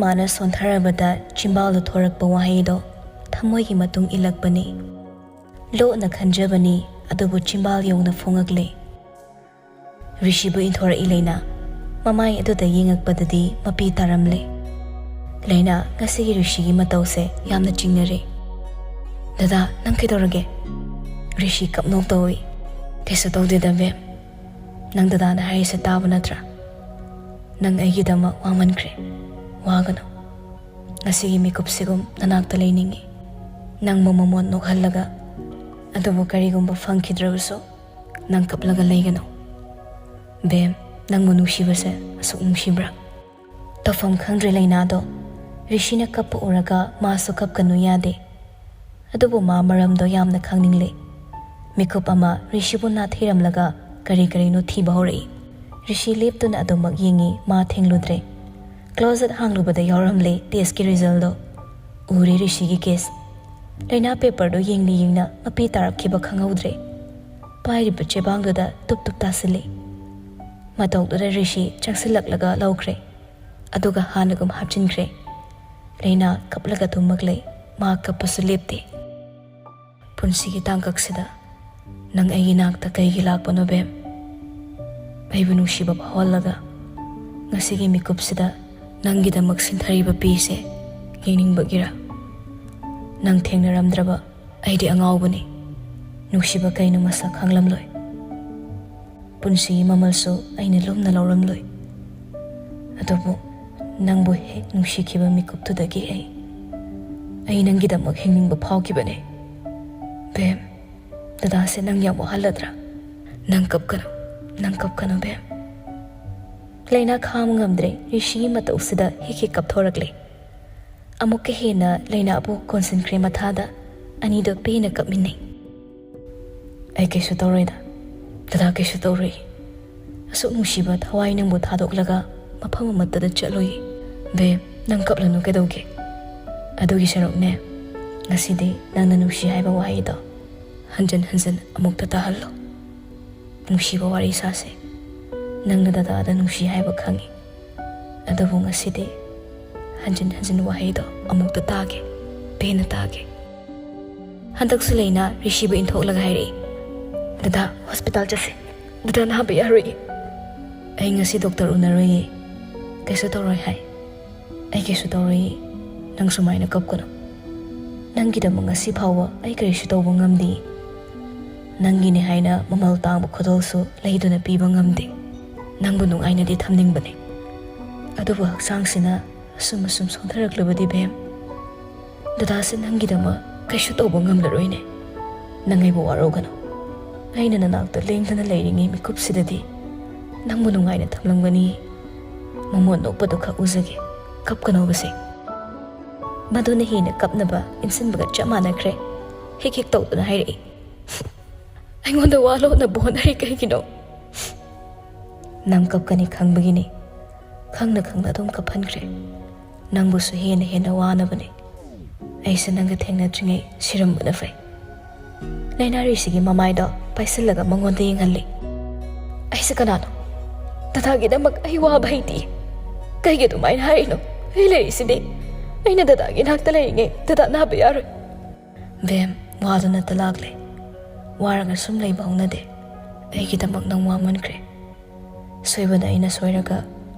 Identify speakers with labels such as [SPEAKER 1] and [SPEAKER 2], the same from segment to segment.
[SPEAKER 1] ꯃꯥꯅ ꯁꯣꯟꯊꯔꯕꯗ ꯆꯤꯝꯕꯥꯜꯗ ꯊꯣꯔꯛꯄ ꯋꯥꯍꯩꯗꯣ ꯊꯃꯣꯏꯒꯤ ꯃꯇꯨꯡ ꯏꯜꯂꯛꯄꯅꯤ. ꯂꯣꯠꯅ ꯈꯟꯖꯕꯅꯤ ꯑꯗꯨꯕꯨ ꯆꯤꯝꯕꯥꯜ ꯌꯧꯅ ꯐꯣꯡꯉꯛꯂꯦ. ꯔꯤꯁꯤꯕꯨ ꯏꯟꯊꯣꯔꯛꯏ ꯂꯩꯅꯥ ꯃꯃꯥꯏ ꯑꯗꯨꯗ ꯌꯦꯡꯉꯛꯄꯗꯗꯤ ꯃꯄꯤ ꯇꯥꯔꯝꯂꯦ. ꯂꯩꯅꯥ ꯉꯁꯤꯒꯤ ꯔꯤꯁꯤꯒꯤ ꯃꯇꯧꯁꯦ ꯌꯥꯝꯅ ꯆꯤꯡꯅꯔꯦ. ꯗꯗꯥ ꯅꯪ ꯀꯩꯗꯧꯔꯒꯦ? ꯔꯤꯁꯤ ꯀꯞꯅꯣꯛ ꯇꯧꯏ. ꯀꯩꯁꯨ ꯇꯧꯗꯦꯗ ꯕꯦꯝ. ꯅꯪ ꯗꯗꯥꯅ ꯍꯥꯏꯔꯤꯁꯦ ꯇꯥꯕ ꯅꯠꯇ꯭ꯔꯥ? ꯅꯪ ꯑꯩꯒꯤꯗꯃꯛ ꯋꯥꯃꯟꯈ꯭ꯔꯦ. ꯋꯥꯒꯅꯨ. ꯉꯁꯤꯒꯤ ꯃꯤꯀꯨꯞꯁꯤꯒꯨꯝ ꯅꯅꯥꯛꯇ ꯂꯩꯅꯤꯡꯉꯤ. ꯅꯪꯕꯨ ꯃꯃꯣꯟ ꯅꯣꯛꯍꯜꯂꯒ. ꯑꯗꯨꯕꯨ ꯀꯔꯤꯒꯨꯝꯕ ꯐꯪꯈꯤꯗ꯭ꯔꯕꯁꯨ ꯅꯪ ꯀꯞꯂꯒ ꯂꯩꯒꯅꯨ. ꯕꯦꯝ, ꯅꯪꯕꯨ ꯅꯨꯡꯁꯤꯕꯁꯦ ꯑꯁꯨꯛ ꯅꯨꯡꯁꯤꯕ꯭ꯔꯥ? ꯇꯧꯐꯝ ꯈꯪꯗ꯭ꯔꯦ ꯂꯩꯅꯥꯗꯣ. ꯔꯤꯁꯤꯅ ꯀꯞꯄ ꯎꯔꯒ ꯃꯥꯁꯨ ꯀꯞꯀꯅꯨ ꯌꯥꯗꯦ. ꯑꯗꯨꯕꯨ ꯃꯥ ꯃꯔꯝꯗꯣ ꯌꯥꯝꯅ ꯈꯪꯅꯤꯡꯂꯦ. ꯃꯤꯀꯨꯞ ꯑꯃ ꯔꯤꯁꯤꯕꯨ ꯅꯥꯊꯩꯔꯝꯂꯒ ꯀꯔꯤ ꯀꯔꯤꯅꯣ ꯊꯤꯕ ꯍꯧꯔꯛꯏ. ꯔꯤꯁꯤ ꯂꯦꯞꯇꯨꯅ ꯑꯗꯨꯃꯛ ꯌꯦꯡꯉꯤ. ꯃꯥ ꯊꯦꯡꯂꯨꯗ꯭ꯔꯦ. ꯀ꯭ꯂꯣꯖꯦꯠ ꯍꯥꯡꯂꯨꯕꯗ ꯌꯥꯎꯔꯝꯂꯦ ꯇꯦꯁꯀꯤ ꯔꯤꯖꯜꯗꯣ. ꯎꯔꯦ ꯔꯤꯁꯤꯒꯤ ꯀꯦꯁ. ꯂꯩꯅꯥ ꯄꯦꯄꯔꯗꯣ ꯌꯦꯡꯅ ꯌꯦꯡꯅ ꯃꯄꯤ ꯇꯥꯔꯛꯈꯤꯕ ꯈꯪꯍꯧꯗ꯭ꯔꯦ. ꯄꯥꯏꯔꯤꯕ ꯆꯦꯕꯥꯡꯗꯨꯗ ꯇꯨꯞ ꯇꯨꯞ ꯇꯥꯁꯤꯜꯂꯤ. ꯃꯇꯧꯗꯨꯗ ꯔꯤꯁꯤ ꯆꯪꯁꯤꯜꯂꯛꯂꯒ ꯂꯧꯈ꯭ꯔꯦ. ꯑꯗꯨꯒ ꯍꯥꯟꯅꯒꯨꯝ ꯍꯥꯞꯆꯤꯟꯈ꯭ꯔꯦ. ꯂꯩꯅꯥ ꯀꯞꯂꯒ ꯇꯨꯝꯃꯛꯂꯦ. ꯃꯥ ꯀꯞꯄꯁꯨ ꯂꯦꯞꯇꯦ. ꯄꯨꯟꯁꯤꯒꯤ ꯇꯥꯡꯀꯛꯁꯤꯗ ꯅꯪ ꯑꯩꯒꯤ ꯅꯥꯛꯇ ꯀꯩꯒꯤ ꯂꯥꯛꯄꯅꯣ ꯕꯦꯝ? ꯑꯩꯕꯨ ꯅꯨꯡꯁꯤꯕ ꯐꯥꯎꯍꯜꯂꯒ ꯉꯁꯤꯒꯤ ꯃꯤꯀꯨꯞꯁꯤꯗ ꯅꯪꯒꯤꯗꯃꯛ ꯁꯤꯟꯊꯔꯤꯕ ꯄꯤꯁꯦ ꯌꯦꯡꯅꯤꯡꯕꯒꯤꯔꯥ? ꯅꯪ ꯊꯦꯡꯅꯔꯝꯗ꯭ꯔꯕ ꯑꯩꯗꯤ ꯑꯉꯥꯎꯕꯅꯤ. ꯅꯨꯡꯁꯤꯕ ꯀꯩꯅꯣ ꯃꯁꯛ ꯈꯪꯂꯝꯂꯣꯏ. ꯄꯨꯟꯁꯤꯒꯤ ꯃꯃꯜꯁꯨ ꯑꯩꯅ ꯂꯨꯝꯅ ꯂꯧꯔꯝꯂꯣꯏ. ꯑꯗꯨꯕꯨ ꯅꯪꯕꯨ ꯍꯦꯛ ꯅꯨꯡꯁꯤꯈꯤꯕ ꯃꯤꯀꯨꯞꯇꯨꯗꯒꯤ ꯑꯩ ꯅꯪꯒꯤꯗꯃꯛ ꯍꯤꯡꯅꯤꯡꯕ ꯐꯥꯎꯈꯤꯕꯅꯦ. ꯕꯦꯝ, ꯗꯗꯥꯁꯦ ꯅꯪ ꯌꯥꯝ ꯋꯥꯍꯜꯂꯗ꯭ꯔꯥ? ꯅꯪ ꯀꯞꯀꯅꯨ. ꯅꯪ ꯀꯞꯀꯅꯨ ꯕꯦꯝ. ꯂꯩꯅꯥ ꯈꯥꯝꯕ ꯉꯝꯗ꯭ꯔꯦ. ꯔꯤꯁꯤꯒꯤ ꯃꯇꯧꯁꯤꯗ ꯍꯦꯛ ꯍꯦꯛ ꯀꯞꯊꯣꯔꯛꯂꯦ. ꯑꯃꯨꯛꯀ ꯍꯦꯟꯅ ꯂꯩꯅꯥꯕꯨ ꯀꯣꯟꯁꯤꯟꯈ꯭ꯔꯦ ꯃꯊꯥꯗ. ꯑꯅꯤꯗꯣ ꯄꯦꯟꯅ ꯀꯞꯃꯤꯟꯅꯩ. ꯑꯩ ꯀꯩꯁꯨ ꯇꯧꯔꯣꯏꯗ. ꯗꯗꯥ ꯀꯩꯁꯨ ꯇꯧꯔꯣꯏ. ꯑꯁꯨꯛ ꯅꯨꯡꯁꯤꯕ ꯊꯋꯥꯏ ꯅꯪꯕꯨ ꯊꯥꯗꯣꯛꯂꯒ ꯃꯐꯝ ꯑꯃꯠꯇꯗ ꯆꯠꯂꯣꯏ. ꯕꯦꯝ, ꯅꯪ ꯀꯞꯂꯅꯨ ꯀꯩꯗꯧꯒꯦ? ꯑꯗꯨꯒꯤ ꯁꯔꯨꯛꯅꯦ, ꯉꯁꯤꯗꯤ ꯅꯪꯅ ꯅꯨꯡꯁꯤ ꯍꯥꯏꯕ ꯋꯥꯍꯩꯗꯣ ꯍꯟꯖꯤꯟ ꯍꯟꯖꯤꯟ ꯑꯃꯨꯛꯇ ꯇꯥꯍꯜꯂꯣ. ꯅꯨꯡꯁꯤꯕ ꯋꯥꯔꯤ ꯁꯥꯁꯦ. ꯅꯪꯅ ꯗꯗꯥꯗ ꯅꯨꯡꯁꯤ ꯍꯥꯏꯕ ꯈꯪꯉꯤ. ꯑꯗꯨꯕꯨ ꯉꯁꯤꯗꯤ ꯍꯟꯖꯤꯟ ꯍꯟꯖꯤꯟ ꯋꯥꯍꯩꯗꯣ ꯑꯃꯨꯛꯇ ꯇꯥꯒꯦ. ꯄꯦꯟꯅ ꯇꯥꯒꯦ. ꯍꯟꯗꯛꯁꯨ ꯂꯩꯅꯥ ꯔꯤꯁꯤꯕꯨ ꯏꯟꯊꯣꯛꯂꯒ ꯍꯥꯏꯔꯛꯏ. ꯗꯗꯥ, ꯍꯣꯁꯄꯤꯇꯥꯜ ꯆꯠꯁꯦ. ꯗꯗꯥ ꯅꯥꯕ ꯌꯥꯔꯣꯏꯌꯦ. ꯑꯩ ꯉꯁꯤ ꯗꯣꯛꯇꯔ ꯎꯅꯔꯣꯏꯌꯦ. ꯀꯩꯁꯨ ꯇꯧꯔꯣꯏ ꯍꯥꯏ. ꯑꯩ ꯀꯩꯁꯨ ꯇꯧꯔꯣꯏꯌꯦ. ꯅꯪ ꯁꯨꯃꯥꯏꯅ ꯀꯞꯀꯅꯨ. ꯅꯪꯒꯤꯗꯃꯛ ꯉꯁꯤ ꯐꯥꯎꯕ ꯑꯩ ꯀꯔꯤꯁꯨ ꯇꯧꯕ ꯉꯝꯗꯦ. ꯅꯪꯒꯤꯅꯦ ꯍꯥꯏꯅ ꯃꯃꯜ ꯇꯥꯡꯕ ꯈꯨꯗꯣꯜꯁꯨ ꯂꯩꯗꯨꯅ ꯄꯤꯕ ꯉꯝꯗꯦ. ꯅꯪꯕꯨ ꯅꯨꯡꯉꯥꯏꯅꯗꯤ ꯊꯝꯅꯤꯡꯕꯅꯦ. ꯑꯗꯨꯕꯨ ꯍꯛꯆꯥꯡꯁꯤꯅ ꯑꯁꯨꯝ ꯁꯣꯟꯊꯔꯛꯂꯕꯗꯤ ꯕꯦꯝ, ꯗꯗꯥꯁꯦ ꯅꯪꯒꯤꯗꯃꯛ ꯀꯩꯁꯨ ꯇꯧꯕ ꯉꯝꯂꯔꯣꯏꯅꯦ. ꯅꯪ ꯑꯩꯕꯨ ꯋꯥꯔꯧꯒꯅꯨ. ꯑꯩꯅ ꯅꯅꯥꯛꯇ ꯂꯦꯡꯗꯅ ꯂꯩꯔꯤꯉꯩ ꯃꯤꯀꯨꯞꯁꯤꯗꯗꯤ ꯅꯪꯕꯨ ꯅꯨꯡꯉꯥꯏꯅ ꯊꯝꯂꯝꯒꯅꯤ. ꯃꯃꯣꯟ ꯅꯣꯛꯄꯗꯨ ꯈꯛ ꯎꯖꯒꯦ. ꯀꯞꯀꯅꯧꯕꯁꯦ. ꯃꯗꯨꯅ ꯍꯦꯟꯅ ꯀꯞꯅꯕ ꯏꯟꯁꯤꯟꯕꯒ ꯆꯞ ꯃꯥꯟꯅꯈ꯭ꯔꯦ. ꯍꯦꯛ ꯍꯦꯛ ꯇꯧꯗꯨꯅ ꯍꯥꯏꯔꯛꯏ. ꯑꯩꯉꯣꯟꯗ ꯋꯥ ꯂꯣꯠꯅꯕ ꯍꯣꯠꯅꯔꯤ ꯀꯩꯒꯤꯅꯣ? ꯅꯪ ꯀꯞꯀꯅꯤ ꯈꯪꯕꯒꯤꯅꯤ. ꯈꯪꯅ ꯈꯪꯅ ꯑꯗꯨꯝ ꯀꯞꯍꯟꯈ꯭ꯔꯦ. ꯅꯪꯕꯨꯁꯨ ꯍꯦꯟꯅ ꯍꯦꯟꯅ ꯋꯥꯅꯕꯅꯤ. ꯑꯩꯁꯦ ꯅꯪꯒ ꯊꯦꯡꯅꯗ꯭ꯔꯤꯉꯩ ꯁꯤꯔꯝꯕꯅ ꯐꯩ. ꯂꯩꯅꯥ ꯔꯤꯁꯤꯒꯤ ꯃꯃꯥꯏꯗꯣ ꯄꯥꯏꯁꯤꯜꯂꯒ ꯃꯉꯣꯟꯗ ꯌꯦꯡꯍꯜꯂꯤ. ꯑꯩꯁꯦ ꯀꯅꯥꯅꯣ? ꯗꯗꯥꯒꯤꯗꯃꯛ ꯑꯩ ꯋꯥꯕ ꯍꯩꯇꯦ. ꯀꯩꯒꯤ ꯑꯗꯨꯃꯥꯏꯅ ꯍꯥꯏꯔꯤꯅꯣ? ꯑꯩ ꯂꯩꯔꯤꯁꯤꯗꯤ. ꯑꯩꯅ ꯗꯗꯥꯒꯤ ꯅꯥꯛꯇ ꯂꯩꯔꯤꯉꯩ ꯗꯗꯥ ꯅꯥꯕ ꯌꯥꯔꯣꯏ. ꯕꯦꯝ, ꯋꯥꯗꯨꯅꯇ ꯂꯥꯛꯂꯦ. ꯋꯥꯔꯒ ꯁꯨꯝ ꯂꯩꯕ ꯍꯧꯅꯗꯦ. ꯑꯩꯒꯤꯗꯃꯛ ꯅꯪ ꯋꯥꯃꯟꯈ꯭ꯔꯦ. ꯁꯣꯏꯕꯗ ꯑꯩꯅ ꯁꯣꯏꯔꯒ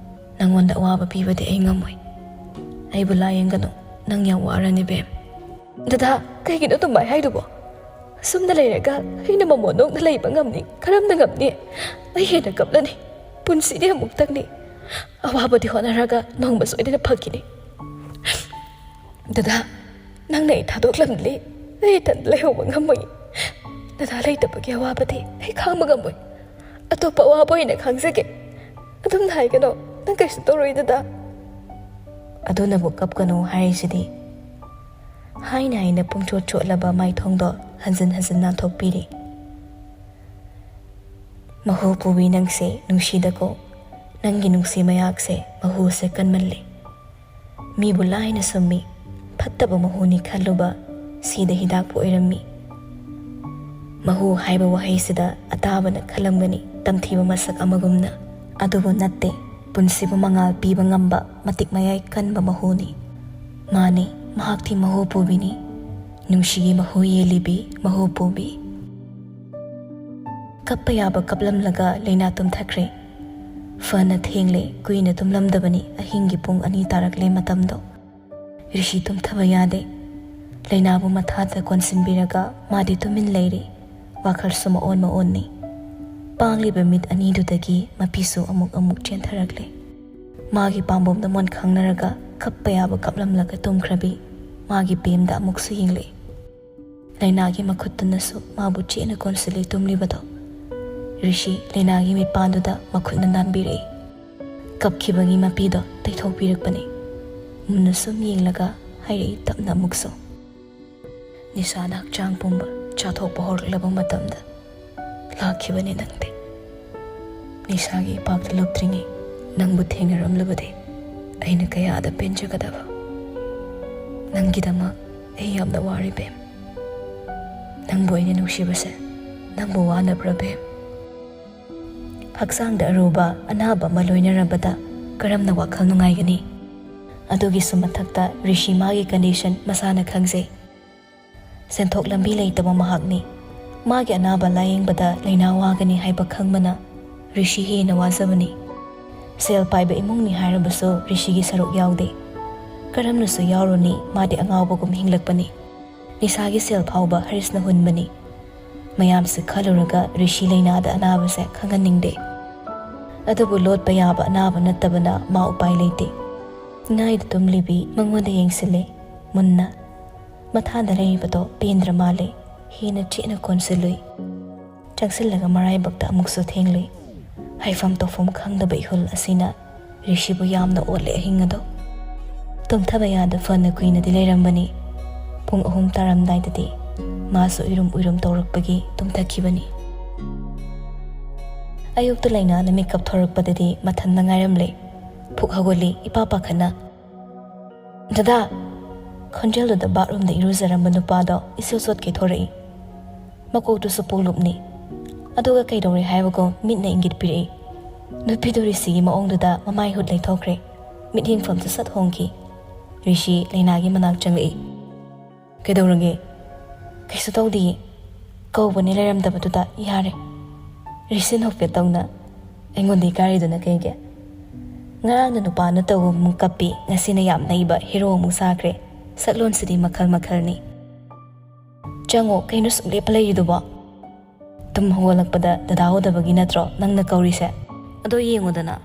[SPEAKER 1] ꯅꯪꯉꯣꯟꯗ ꯑꯋꯥꯕ ꯄꯤꯕꯗꯤ ꯑꯩ ꯉꯝꯃꯣꯏ. ꯑꯩꯕꯨ ꯂꯥꯌꯦꯡꯒꯅꯨ. ꯅꯪ ꯌꯥꯝ ꯋꯥꯔꯅꯤ ꯕꯦꯝ. ꯗꯗꯥ, ꯀꯩꯒꯤꯅꯣ ꯑꯗꯨꯃꯥꯏꯅ ꯍꯥꯏꯗꯨꯕꯣ? ꯑꯁꯨꯝꯅ ꯂꯩꯔꯒ ꯑꯩꯅ ꯃꯃꯣꯟ ꯅꯣꯛꯅ ꯂꯩꯕ ꯉꯝꯅꯤ? ꯀꯔꯝꯅ ꯉꯝꯅꯤ? ꯑꯩ ꯍꯦꯟꯅ ꯀꯞꯂꯅꯤ. ꯄꯨꯟꯁꯤꯗꯤ ꯑꯃꯨꯛꯇꯪꯅꯤ. ꯑꯋꯥꯕꯗꯤ ꯍꯣꯠꯅꯔꯒ ꯅꯣꯡꯃ ꯁꯣꯏꯗꯅ ꯐꯈꯤꯅꯤ. ꯗꯗꯥ, ꯅꯪꯅ ꯑꯩ ꯊꯥꯗꯣꯛꯂꯝꯂꯤ. ꯑꯩ ꯏꯊꯟꯇ ꯂꯩꯍꯧꯕ ꯉꯝꯃꯣꯏ. ꯗꯗꯥ ꯂꯩꯇꯕꯒꯤ ꯑꯋꯥꯕꯗꯤ ꯑꯩ ꯈꯥꯡꯕ ꯉꯝꯃꯣꯏ. ꯑꯇꯣꯞꯄ ꯑꯋꯥꯕ ꯑꯣꯏꯅ ꯈꯪꯖꯒꯦ. ꯑꯗꯨꯝ ꯍꯥꯏꯒꯅꯣ. ꯅꯪ ꯀꯩꯁꯨ ꯇꯧꯔꯣꯏ ꯗꯗꯥ. ꯑꯗꯨꯅꯕꯨ ꯀꯞꯀꯅꯨ ꯍꯥꯏꯔꯤꯁꯤꯗꯤ. ꯍꯥꯏꯅ ꯍꯥꯏꯅ ꯄꯨꯡꯆꯣꯠ ꯆꯣꯠꯂꯕ ꯃꯥꯏꯊꯣꯡꯗꯣ ꯍꯟꯖꯤꯟ ꯍꯟꯖꯤꯟ ꯅꯥꯟꯊꯣꯛꯄꯤꯔꯤ. ꯃꯍꯨ ꯄꯨꯕꯤ ꯅꯪꯁꯦ ꯅꯨꯡꯁꯤꯗꯀꯣ. ꯅꯪꯒꯤ ꯅꯨꯡꯁꯤ ꯃꯌꯥꯛꯁꯦ ꯃꯍꯨꯁꯦ ꯀꯟꯃꯜꯂꯤ. ꯃꯤꯕꯨ ꯂꯥꯏꯅ ꯁꯨꯝꯃꯤ. ꯐꯠꯇꯕ ꯃꯍꯨꯅꯤ ꯈꯜꯂꯨꯕ ꯁꯤꯗ ꯍꯤꯗꯥꯛꯄꯨ ꯑꯣꯏꯔꯝꯃꯤ. ꯃꯍꯨ ꯍꯥꯏꯕ ꯋꯥꯍꯩꯁꯤꯗ ꯑꯇꯥꯕꯅ ꯈꯜꯂꯝꯒꯅꯤ ꯇꯝꯊꯤꯕ ꯃꯁꯛ ꯑꯃꯒꯨꯝꯅ. ꯑꯗꯨꯕꯨ ꯅꯠꯇꯦ. ꯄꯨꯟꯁꯤꯕꯨ ꯃꯉꯥꯜ ꯄꯤꯕ ꯉꯝꯕ ꯃꯇꯤꯛ ꯃꯌꯥꯏ ꯀꯟꯕ ꯃꯍꯨꯅꯤ. ꯃꯥꯅꯤ, ꯃꯍꯥꯛꯇꯤ ꯃꯍꯨ ꯄꯨꯕꯤꯅꯤ. ꯅꯨꯡꯁꯤꯒꯤ ꯃꯍꯨ ꯌꯦꯜꯂꯤꯕꯤ ꯃꯍꯨ ꯄꯨꯕꯤ. ꯀꯞꯄ ꯌꯥꯕ ꯀꯞꯂꯝꯂꯒ ꯂꯩꯅꯥ ꯇꯨꯝꯊꯈ꯭ꯔꯦ. ꯐꯅ ꯊꯦꯡꯂꯦ, ꯀꯨꯏꯅ ꯇꯨꯝꯂꯝꯗꯕꯅꯤ. ꯑꯍꯤꯡꯒꯤ ꯄꯨꯡ 2 ꯇꯥꯔꯛꯂꯦ ꯃꯇꯝꯗꯣ. ꯔꯤꯁꯤ ꯇꯨꯝꯊꯕ ꯌꯥꯗꯦ. ꯂꯩꯅꯥꯕꯨ ꯃꯊꯥꯗ ꯀꯣꯟꯁꯤꯟꯕꯤꯔꯒ ꯃꯥꯗꯤ ꯇꯨꯃꯤꯟ ꯂꯩꯔꯤ. ꯋꯥꯈꯜꯁꯨ ꯃꯑꯣꯟ ꯃꯑꯣꯟꯅꯤ. ꯄꯥꯡꯂꯤꯕ ꯃꯤꯠ ꯑꯅꯤꯗꯨꯗꯒꯤ ꯃꯄꯤꯁꯨ ꯑꯃꯨꯛ ꯆꯦꯟꯊꯔꯛꯂꯦ. ꯃꯥꯒꯤ ꯄꯥꯝꯕꯣꯝꯗ ꯃꯣꯟ ꯈꯪꯅꯔꯒ ꯀꯞꯄ ꯌꯥꯕ ꯀꯞꯂꯝꯂꯒ ꯇꯨꯝꯈ꯭ꯔꯕꯤ ꯃꯥꯒꯤ ꯕꯦꯝꯗ ꯑꯃꯨꯛꯁꯨ ꯌꯦꯡꯂꯛꯏ. ꯂꯩꯅꯥꯒꯤ ꯃꯈꯨꯠꯇꯨꯅꯁꯨ ꯃꯥꯕꯨ ꯆꯦꯠꯅ ꯀꯣꯟꯁꯤꯜꯂꯤ ꯇꯨꯝꯂꯤꯕꯗꯣ. ꯔꯤꯁꯤ ꯂꯩꯅꯥꯒꯤ ꯃꯤꯠꯄꯥꯟꯗꯨꯗ ꯃꯈꯨꯠꯅ ꯅꯥꯟꯕꯤꯔꯛꯏ. ꯀꯞꯈꯤꯕꯒꯤ ꯃꯄꯤꯗꯣ ꯇꯩꯊꯣꯛꯄꯤꯔꯛꯄꯅꯤ. ꯃꯨꯟꯅ ꯁꯨꯝ ꯌꯦꯡꯂꯒ ꯍꯥꯏꯔꯛꯏ ꯇꯞꯅ ꯑꯃꯨꯛꯁꯨ. ꯅꯤꯁꯥꯅ ꯍꯛꯆꯥꯡ ꯄꯨꯝꯕ ꯆꯥꯊꯣꯛꯄ ꯍꯧꯔꯛꯂꯕ ꯃꯇꯝꯗ ꯂꯥꯛꯈꯤꯕꯅꯤ ꯅꯪꯗꯤ. ꯅꯤꯁꯥꯒꯤ ꯏꯄꯥꯛꯇ ꯂꯨꯞꯇ꯭ꯔꯤꯉꯩ ꯅꯪꯕꯨ ꯊꯦꯡꯅꯔꯝꯂꯕꯗꯤ ꯑꯩꯅ ꯀꯌꯥꯗ ꯄꯦꯟꯖꯒꯗꯕ. ꯅꯪꯒꯤꯗꯃꯛ ꯑꯩ ꯌꯥꯝꯅ ꯋꯥꯔꯤ ꯕꯦꯝ. ꯅꯪꯕꯨ ꯑꯩꯅ ꯅꯨꯡꯁꯤꯕꯁꯦ ꯅꯪꯕꯨ ꯋꯥꯅꯕ꯭ꯔꯥ ꯕꯦꯝ? ꯍꯛꯆꯥꯡꯗ ꯑꯔꯨꯕ ꯑꯅꯥꯕ ꯑꯃ ꯂꯣꯏꯅꯔꯕꯗ ꯀꯔꯝꯅ ꯋꯥꯈꯜ ꯅꯨꯡꯉꯥꯏꯒꯅꯤ? ꯑꯗꯨꯒꯤꯁꯨ ꯃꯊꯛꯇ ꯔꯤꯁꯤ ꯃꯥꯒꯤ ꯀꯟꯗꯤꯁꯟ ꯃꯁꯥꯅ ꯈꯪꯖꯩ. ꯁꯦꯟꯊꯣꯛ ꯂꯝꯕꯤ ꯂꯩꯇꯕ ꯃꯍꯥꯛꯅꯤ. ꯃꯥꯒꯤ ꯑꯅꯥꯕ ꯂꯥꯌꯦꯡꯕꯗ ꯂꯩꯅꯥ ꯋꯥꯒꯅꯤ ꯍꯥꯏꯕ ꯈꯪꯕꯅ ꯔꯤꯁꯤ ꯍꯦꯟꯅ ꯋꯥꯖꯕꯅꯤ. ꯁꯦꯜ パイꯕ ꯏꯃꯨꯡꯅꯤ ꯍꯥꯏꯔꯕꯁꯨ ꯔꯤꯁꯤꯒꯤ ꯁꯔꯨꯛ ꯌꯥꯎꯗꯦ. ꯀꯔꯝꯅꯁꯨ ꯌꯥꯎꯔꯨꯅꯤ, ꯃꯥꯗꯤ ꯑꯉꯥꯎꯕꯒꯨꯝ ꯍꯤꯡꯂꯛꯄꯅꯤ. ꯅꯤꯁꯥꯒꯤ ꯁꯦꯜ ꯐꯥꯎꯕ ꯍꯔꯤꯁꯅ ꯍꯨꯟꯕꯅꯤ. ꯃꯌꯥꯝꯁꯦ ꯈꯜꯂꯨꯔꯒ ꯔꯤꯁꯤ ꯂꯩꯅꯥꯗ ꯑꯅꯥꯕꯁꯦ ꯈꯪꯍꯟꯅꯤꯡꯗꯦ. ꯑꯗꯨꯕꯨ ꯂꯣꯠꯄ ꯌꯥꯕ ꯑꯅꯥꯕ ꯅꯠꯇꯕꯅ ꯃꯥ ꯎꯄꯥꯏ ꯂꯩꯇꯦ. ꯉꯥꯏꯗ ꯇꯨꯝꯂꯤꯕꯤ ꯃꯉꯣꯟꯗ ꯌꯦꯡꯁꯤꯜꯂꯦ ꯃꯨꯟꯅ. ꯃꯊꯥꯗ ꯂꯩꯔꯤꯕꯗꯣ ꯄꯦꯟꯗ꯭ꯔ ꯃꯥꯜꯂꯦ. ꯍꯦꯟꯅ ꯆꯦꯠꯅ ꯀꯣꯟꯁꯤꯜꯂꯨꯏ. ꯆꯪꯁꯤꯜꯂꯒ ꯃꯔꯥꯏꯕꯛꯇ ꯑꯃꯨꯛꯁꯨ ꯊꯦꯡꯂꯨꯏ. ꯍꯥꯏꯐꯝ ꯇꯧꯐꯝ ꯈꯪꯗꯕ ꯏꯍꯨꯜ ꯑꯁꯤꯅ ꯔꯤꯁꯤꯕꯨ ꯌꯥꯝꯅ ꯑꯣꯠꯂꯦ ꯑꯍꯤꯡ ꯑꯗꯣ. ꯇꯨꯝꯊꯕ ꯌꯥꯗ ꯐꯅ ꯀꯨꯏꯅꯗꯤ ꯂꯩꯔꯝꯕꯅꯤ. ꯄꯨꯡ 3 ꯇꯥꯔꯝꯗꯥꯏꯗꯗꯤ ꯃꯥꯁꯨ ꯎꯏꯔꯨꯝ ꯇꯧꯔꯛꯄꯒꯤ ꯇꯨꯝꯊꯈꯤꯕꯅꯤ. ꯑꯌꯨꯛꯇ ꯂꯩꯅꯥꯅ ꯃꯤꯀꯞ ꯊꯣꯔꯛꯄꯗꯗꯤ ꯃꯊꯟꯇ ꯉꯥꯏꯔꯝꯂꯦ. ꯐꯨꯛ ꯍꯧꯒꯠꯂꯤ ꯏꯄꯥ ꯄꯥꯈꯠꯅ. ꯗꯗꯥ! ꯈꯣꯟꯖꯦꯜꯗꯨꯗ ꯕꯥꯠꯔꯨꯝꯗ ꯏꯔꯨꯖꯔꯝꯕ ꯅꯨꯄꯥꯗꯣ ꯏꯁꯤꯜ ꯆꯣꯠꯀꯦ ꯊꯣꯔꯛꯏ. ꯃꯀꯣꯛꯇꯨꯁꯨ ꯄꯨꯡꯂꯨꯞꯅꯤ. ꯑꯗꯨꯒ ꯀꯩꯗꯧꯔꯦ ꯍꯥꯏꯕꯒꯣ ꯃꯤꯠꯅ ꯏꯪꯒꯤꯠ ꯄꯤꯔꯛꯏ. ꯅꯨꯄꯤꯗꯨ ꯔꯤꯁꯤꯒꯤ ꯃꯑꯣꯡꯗꯨꯗ ꯃꯃꯥꯏ ꯍꯨꯠ ꯂꯩꯊꯣꯛꯈ꯭ꯔꯦ. ꯃꯤꯠ ꯌꯦꯡꯐꯝꯁꯨ ꯁꯠ ꯍꯣꯡꯈꯤ. ꯔꯤꯁꯤ ꯂꯩꯅꯥꯒꯤ ꯃꯅꯥꯛ ꯆꯪꯂꯛꯏ. ꯀꯩꯗꯧꯔꯒꯦ? ꯀꯩꯁꯨ ꯇꯧꯗꯤꯌꯦ. ꯀꯧꯕꯅꯦ ꯂꯩꯔꯝꯗꯕꯗꯨꯗ ꯌꯥꯔꯦ. ꯔꯤꯁꯤ ꯅꯣꯛꯐꯦꯠ ꯇꯧꯅ. ꯑꯩꯉꯣꯟꯗ ꯏꯀꯥꯏꯔꯤꯗꯨꯅ ꯀꯩꯒꯤ? ꯉꯔꯥꯡꯅ ꯅꯨꯄꯥꯅ ꯇꯧꯕ ꯑꯃꯨꯛ ꯀꯞꯄꯤ, ꯉꯁꯤꯅ ꯌꯥꯝ ꯅꯩꯕ ꯍꯤꯔꯣ ꯑꯃꯨꯛ ꯁꯥꯈ꯭ꯔꯦ. ꯁꯛꯂꯣꯟꯁꯤꯗꯤ ꯃꯈꯜ ꯃꯈꯜꯅꯤ. ꯆꯪꯉꯣ, ꯀꯩꯅꯣ ꯁꯨꯛ ꯂꯦꯞꯄ ꯂꯩꯔꯤꯗꯨꯕꯣ? ꯇꯨꯝ ꯍꯧꯒꯠꯂꯛꯄꯗ ꯗꯗꯥ ꯎꯗꯕꯒꯤ ꯅꯠꯇ꯭ꯔꯣ ꯅꯪꯅ ꯀꯧꯔꯤꯁꯦ? ꯑꯗꯣ ꯌꯦꯡꯉꯨꯗꯅ,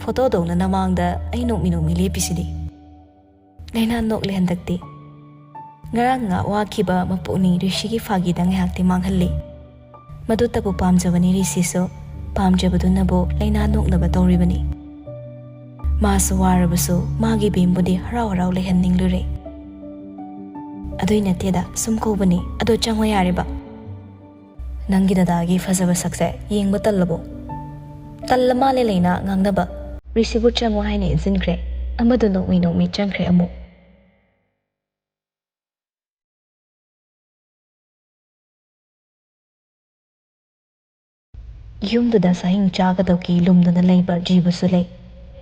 [SPEAKER 1] ꯐꯣꯇꯣꯗꯧꯅ ꯅꯃꯥꯡꯗ ꯑꯩ ꯅꯣꯛꯃꯤ ꯂꯦꯞꯄꯤꯁꯤꯗꯤ. ꯂꯩꯅꯥ ꯅꯣꯛꯂꯦ ꯍꯟꯗꯛꯇꯤ. ꯉꯔꯥꯡ ꯉꯥꯛ ꯋꯥꯈꯤꯕ ꯃꯄꯨꯛꯅꯤꯡ ꯔꯤꯁꯤꯒꯤ ꯐꯥꯒꯤꯗ ꯉꯥꯏꯍꯥꯛꯇꯤ ꯃꯥꯡꯍꯜꯂꯤ. ꯃꯗꯨꯇꯕꯨ ꯄꯥꯝꯖꯕꯅꯤ ꯔꯤꯁꯤꯁꯨ. ꯄꯥꯝꯖꯕꯗꯨꯅꯕꯨ ꯂꯩꯅꯥ ꯅꯣꯛꯅꯕ ꯇꯧꯔꯤꯕꯅꯤ. ꯃꯥꯁꯨ ꯋꯥꯔꯕꯁꯨ ꯃꯥꯒꯤ ꯕꯦꯝꯕꯨꯗꯤ ꯍꯔꯥꯎ ꯂꯩꯍꯟꯅꯤꯡꯂꯨꯔꯦ. ꯑꯗꯨꯏ ꯅꯠꯇꯦꯗ, ꯁꯨꯝ ꯀꯧꯕꯅꯤ. ꯑꯗꯣ ꯆꯪꯉꯣ ꯌꯥꯔꯦꯕ. ꯅꯪꯒꯤ ꯗꯗꯥꯒꯤ ꯐꯖꯕ ꯁꯛꯁꯦ ꯌꯦꯡꯕ ꯇꯜꯂꯕꯣ? ꯇꯜꯂ ꯃꯥꯜꯂꯦ ꯂꯩꯅꯥ ꯉꯥꯡꯅꯕ. ꯔꯤꯁꯤꯕꯨ ꯆꯪꯉꯣ ꯍꯥꯏꯅ ꯏꯟꯁꯤꯟꯈ꯭ꯔꯦ. ꯑꯃꯗꯨ ꯅꯣꯛꯃꯤ ꯆꯪꯈ꯭ꯔꯦ ꯑꯃꯨꯛ. ꯌꯨꯝꯗꯨꯗ ꯁꯥꯍꯤꯡ ꯆꯥꯒꯗꯧꯒꯤ ꯂꯨꯝꯗꯨꯅ ꯂꯩꯕ ꯖꯤꯕꯁꯨ ꯂꯩ.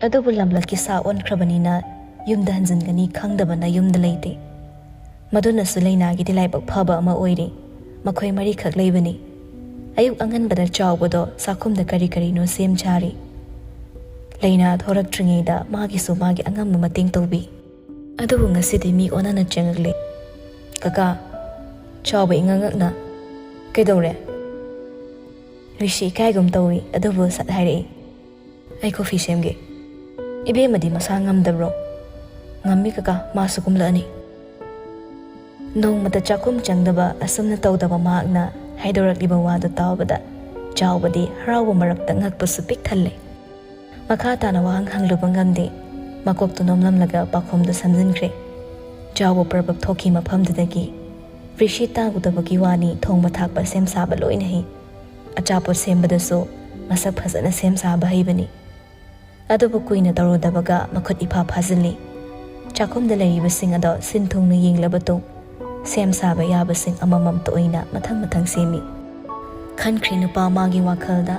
[SPEAKER 1] ꯑꯗꯨꯕꯨ ꯂꯝꯂꯛꯀꯤ ꯁꯥ ꯑꯣꯟꯈ꯭ꯔꯕꯅꯤꯅ ꯌꯨꯝꯗ ꯍꯟꯖꯤꯟꯒꯅꯤ ꯈꯪꯗꯕꯅ ꯌꯨꯝꯗ ꯂꯩꯇꯦ. ꯃꯗꯨꯅꯁꯨ ꯂꯩꯅꯥꯒꯤꯗꯤ ꯂꯥꯏꯕꯛ ꯐꯕ ꯑꯃ ꯑꯣꯏꯔꯤ. ꯃꯈꯣꯏ 4 ꯈꯛ ꯂꯩꯕꯅꯤ. ꯑꯌꯨꯛ ꯑꯉꯟꯕꯗ ꯆꯥꯎꯕꯗꯣ ꯆꯥꯛꯈꯨꯝꯗ ꯀꯔꯤꯅꯣ ꯁꯦꯝ ꯁꯥꯔꯤ. ꯂꯩꯅꯥ ꯊꯣꯔꯛꯇ꯭ꯔꯤꯉꯩꯗ ꯃꯥꯒꯤꯁꯨ ꯃꯥꯒꯤ ꯑꯉꯝꯕ ꯃꯇꯦꯡ ꯇꯧꯕꯤ. ꯑꯗꯨꯕꯨ ꯉꯁꯤꯗꯤ ꯃꯤ ꯑꯣꯟꯅꯅ ꯆꯪꯉꯛꯂꯦ. ꯀꯀꯥ, ꯆꯥꯎꯕ ꯏꯉꯛꯉꯛꯅ. ꯀꯩꯗꯧꯔꯦ? ꯔꯤꯁꯤ ꯏꯀꯥꯏꯒꯨꯝ ꯇꯧꯏ, ꯑꯗꯨꯕꯨ ꯁꯠ ꯍꯥꯏꯔꯛꯏ. ꯑꯩ ꯀꯣꯐꯤ ꯁꯦꯝꯒꯦ. ꯏꯕꯦꯝꯃꯗꯤ ꯃꯁꯥ ꯉꯝꯗꯕ꯭ꯔꯣ? ꯉꯝꯃꯤ ꯀꯀꯥ, ꯃꯥꯁꯨ ꯀꯨꯝꯂꯛꯑꯅꯤ. ꯅꯣꯡꯃꯇ ꯆꯥꯛꯈꯨꯝ ꯆꯪꯗꯕ ꯑꯁꯨꯝꯅ ꯇꯧꯗꯕ ꯃꯍꯥꯛꯅ ꯍꯥꯏꯗꯣꯔꯛꯂꯤꯕ ꯋꯥꯗꯨ ꯇꯥꯕꯗ ꯆꯥꯎꯕꯗꯤ ꯍꯔꯥꯎꯕ ꯃꯔꯛꯇ ꯉꯛꯄꯁꯨ ꯄꯤꯛ ꯊꯜꯂꯦ. ꯃꯈꯥ ꯇꯥꯅ ꯋꯥꯍꯪ ꯍꯪꯂꯨꯕ ꯉꯝꯗꯦ. ꯃꯀꯣꯛꯇꯨ ꯅꯣꯝꯂꯝꯂꯒ ꯄꯥꯈꯣꯝꯗ ꯁꯝꯖꯤꯟꯈ꯭ꯔꯦ. ꯆꯥꯎꯕ ꯄ꯭ꯔꯕꯛ ꯊꯣꯛꯈꯤ ꯃꯐꯝꯗꯨꯗꯒꯤ. ꯔꯤꯁꯤ ꯇꯥꯒꯨꯗꯕꯒꯤ ꯋꯥꯅꯤ, ꯊꯣꯡꯕ ꯊꯥꯛꯄ ꯁꯦꯝ ꯁꯥꯕ ꯂꯣꯏꯅ ꯍꯩ. ꯑꯆꯥꯄꯣꯠ ꯁꯦꯝꯕꯗꯁꯨ ꯃꯁꯛ ꯐꯖꯅ ꯁꯦꯝ ꯁꯥꯕ ꯍꯩꯕꯅꯤ. ꯑꯗꯨꯕꯨ ꯀꯨꯏꯅ ꯇꯧꯔꯨꯗꯕꯒ ꯃꯈꯨꯠ ꯏꯐꯥ ꯐꯥꯖꯤꯜꯂꯤ. ꯆꯥꯛꯈꯨꯝꯗ ꯂꯩꯔꯤꯕꯁꯤꯡ ꯑꯗꯣ ꯁꯤꯟ ꯊꯨꯡꯅ ꯌꯦꯡꯂꯕ ꯇꯨꯡ ꯁꯦꯝ ꯁꯥꯕ ꯌꯥꯕꯁꯤꯡ ꯑꯃꯃꯝꯇ ꯑꯣꯏꯅ ꯃꯊꯪ ꯁꯦꯝꯃꯤ. ꯈꯟꯈ꯭ꯔꯦ ꯅꯨꯄꯥ ꯃꯥꯒꯤ ꯋꯥꯈꯜꯗ,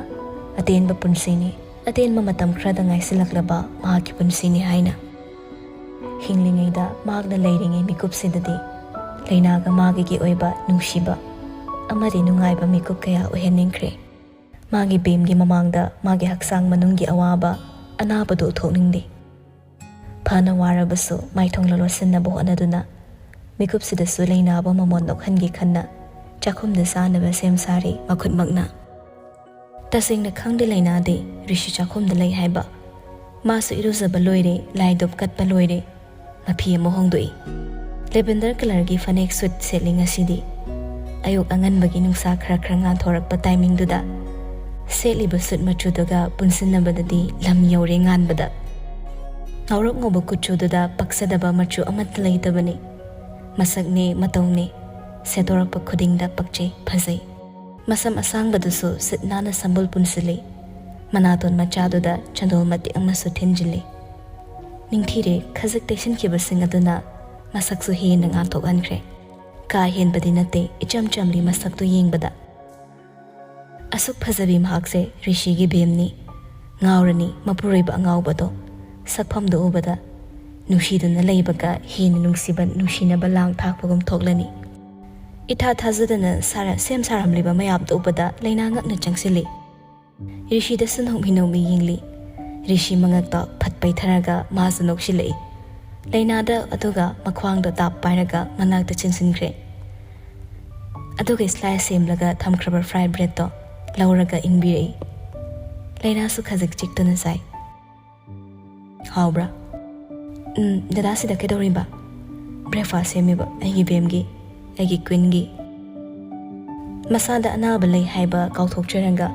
[SPEAKER 1] ꯑꯇꯦꯟꯕ ꯄꯨꯟꯁꯤꯅꯤ, ꯑꯇꯦꯟꯕ ꯃꯇꯝ ꯈꯔꯗ ꯉꯥꯏꯁꯤꯜꯂꯛꯂꯕ ꯃꯍꯥꯛꯀꯤ ꯄꯨꯟꯁꯤꯅꯤ ꯍꯥꯏꯅ ꯍꯤꯡꯂꯤꯉꯩꯗ ꯃꯍꯥꯛꯅ ꯂꯩꯔꯤꯉꯩ ꯃꯤꯀꯨꯞꯁꯤꯗꯗꯤ ꯂꯩꯅꯥꯒ ꯃꯥꯒꯤꯒꯤ ꯑꯣꯏꯕ ꯅꯨꯡꯁꯤꯕ ꯑꯃꯗꯤ ꯅꯨꯡꯉꯥꯏꯕ ꯃꯤꯀꯨꯞ ꯀꯌꯥ ꯑꯣꯏꯍꯟꯅꯤꯡꯈ꯭ꯔꯦ ꯃꯥꯒꯤ ꯕꯦꯝꯒꯤ ꯃꯃꯥꯡꯗ ꯃꯥꯒꯤ ꯍꯛꯆꯥꯡ ꯃꯅꯨꯡꯒꯤ ꯑꯋꯥꯕ ꯑꯅꯥꯕꯗꯨ ꯎꯠꯊꯣꯛꯅꯤꯡꯗꯦ ꯐꯅ ꯋꯥꯔꯕꯁꯨ ꯃꯥꯏꯊꯣꯡ ꯂꯣꯠꯁꯤꯟꯅꯕ ꯍꯣꯠꯅꯗꯨꯅ ꯃꯤꯀꯨꯞꯁꯤꯗꯁꯨ ꯂꯩꯅꯥꯕ ꯃꯃꯣꯟ ꯅꯣꯛꯍꯟꯒꯦ ꯈꯟꯅ ꯆꯥꯛꯈꯨꯝꯗ ꯆꯥꯅꯕ ꯁꯦꯝ ꯁꯥꯔꯤ ꯃꯈꯨꯠꯃꯛꯅ ꯇꯁꯦꯡꯅ ꯈꯪꯗꯦ ꯂꯩꯅꯥꯗꯤ ꯔꯤꯁꯤ ꯆꯥꯛꯈꯨꯝꯗ ꯂꯩ ꯍꯥꯏꯕ ꯃꯥꯁꯨ ꯏꯔꯨꯖꯕ ꯂꯣꯏꯔꯦ ꯂꯥꯏꯗꯨꯞ ꯀꯠꯄ ꯂꯣꯏꯔꯦ ꯃꯐꯤ ꯑꯃ ꯍꯣꯡꯗꯣꯛꯏ ꯂꯦꯚꯦꯟꯗꯔ ꯀꯂꯔꯒꯤ ꯐꯅꯦꯛ ꯁꯨꯠ ꯁꯦꯠꯂꯤ ꯉꯁꯤꯗꯤ ꯑꯌꯨꯛ ꯑꯉꯟꯕꯒꯤ ꯅꯨꯡꯁꯥ ꯈꯔ ꯉꯥꯟꯊꯣꯔꯛꯄ ꯇꯥꯏꯃꯤꯡꯗꯨꯗ ꯁꯦꯠꯂꯤꯕ ꯁꯨꯠ ꯃꯆꯨꯗꯨꯒ ꯄꯨꯟꯁꯤꯟꯅꯕꯗꯗꯤ ꯂꯝ ꯌꯧꯔꯦ ꯉꯥꯟꯕꯗ ꯉꯧꯔꯣꯛ ꯉꯧꯕ ꯀꯨꯆꯨꯗꯨꯗ ꯄꯛꯆꯗꯕ ꯃꯆꯨ ꯑꯃꯠꯇ ꯂꯩꯇꯕꯅꯤ ꯃꯁꯛꯅꯦ ꯃꯇꯧꯅꯦ ꯁꯦꯠꯇꯣꯔꯛꯄ ꯈꯨꯗꯤꯡꯗ ꯄꯛꯆꯩ ꯐꯖꯩ ꯃꯁꯝ ꯑꯁꯥꯡꯕꯗꯨꯁꯨ ꯁꯤꯠ ꯅꯥꯟꯅ ꯁꯝꯕꯨꯜ ꯄꯨꯟꯁꯤꯜꯂꯤ ꯃꯅꯥꯇꯣꯟ ꯃꯆꯥꯗꯨꯗ ꯆꯟꯗꯣꯜ ꯃꯇꯦꯛ ꯑꯃꯁꯨ ꯊꯤꯟꯖꯤꯜꯂꯤ ꯅꯤꯡꯊꯤꯔꯦ ꯈꯖꯤꯛ ꯇꯩꯁꯤꯟꯈꯤꯕꯁꯤꯡ ꯑꯗꯨꯅ ꯃꯁꯛꯁꯨ ꯍꯦꯟꯅ ꯉꯥꯟꯊꯣꯛꯍꯟꯈ꯭ꯔꯦ ꯀꯥ ꯍꯦꯟꯕꯗꯤ ꯅꯠꯇꯦ ꯏꯆꯝ ꯆꯝꯂꯤ ꯃꯁꯛꯇꯨ ꯌꯦꯡꯕꯗ ꯑꯁꯨꯛ ꯐꯖꯕꯤ ꯃꯍꯥꯛꯁꯦ ꯔꯤꯁꯤꯒꯤ ꯕꯦꯝꯅꯤ ꯉꯥꯎꯔꯅꯤ ꯃꯄꯨꯔꯣꯏꯕ ꯑꯉꯥꯎꯕꯗꯣ ꯁꯛꯐꯝꯗꯨ ꯎꯕꯗ ꯅꯨꯡꯁꯤꯗꯨꯅ ꯂꯩꯕꯒ ꯍꯦꯟꯅ ꯅꯨꯡꯁꯤꯅꯕ ꯂꯥꯡ ꯊꯥꯛꯄꯒꯨꯝ ꯊꯣꯛꯂꯅꯤ ꯏꯊꯥ ꯊꯥꯖꯗꯅ ꯁꯦꯝ ꯁꯥꯔꯝꯂꯤꯕ ꯃꯌꯥꯝꯗꯨ ꯎꯕꯗ ꯂꯩꯅꯥ ꯉꯛꯅ ꯆꯪꯁꯤꯜꯂꯤ ꯔꯤꯁꯤꯗꯁꯨ ꯅꯣꯛꯃꯤ ꯅꯣꯛꯃꯤ ꯌꯦꯡꯂꯤ ꯔꯤꯁꯤ ꯃꯉꯛꯇ ꯐꯠ ꯄꯩꯊꯔꯒ ꯃꯥꯁꯨ ꯅꯣꯛꯁꯤꯜꯂꯛꯏ ꯂꯩꯅꯥꯗ ꯑꯗꯨꯒ ꯃꯈ꯭ꯋꯥꯡꯗ ꯇꯥꯞ ꯄꯥꯏꯔꯒ ꯃꯅꯥꯛꯇ ꯆꯤꯟꯁꯤꯟꯈ꯭ꯔꯦ ꯑꯗꯨꯒ ꯁ꯭ꯂꯥꯏꯁ ꯁꯦꯝꯂꯒ ꯊꯝꯈ꯭ꯔꯕ ꯐ꯭ꯔꯥꯏ ꯕ꯭ꯔꯦꯗꯇꯣ ꯂꯧꯔꯒ ꯏꯟꯕꯤꯔꯛꯏ ꯂꯩꯅꯥꯁꯨ ꯈꯖꯤꯛ ꯆꯤꯛꯇꯨꯅ ꯆꯥꯏ ꯍꯥꯎꯕ꯭ꯔꯥ ꯗꯗꯥ ꯁꯤꯗ ꯀꯩꯗꯧꯔꯤꯕ ꯕ꯭ꯔꯦꯛꯐꯥꯁ ꯁꯦꯝꯃꯤꯕ ꯑꯩꯒꯤ ꯕꯦꯝꯒꯤ ꯑꯩꯒꯤ ꯀ꯭ꯋꯤꯟꯒꯤ ꯃꯁꯥꯗ ꯑꯅꯥꯕ ꯂꯩ ꯍꯥꯏꯕ ꯀꯥꯎꯊꯣꯛꯆꯔꯒ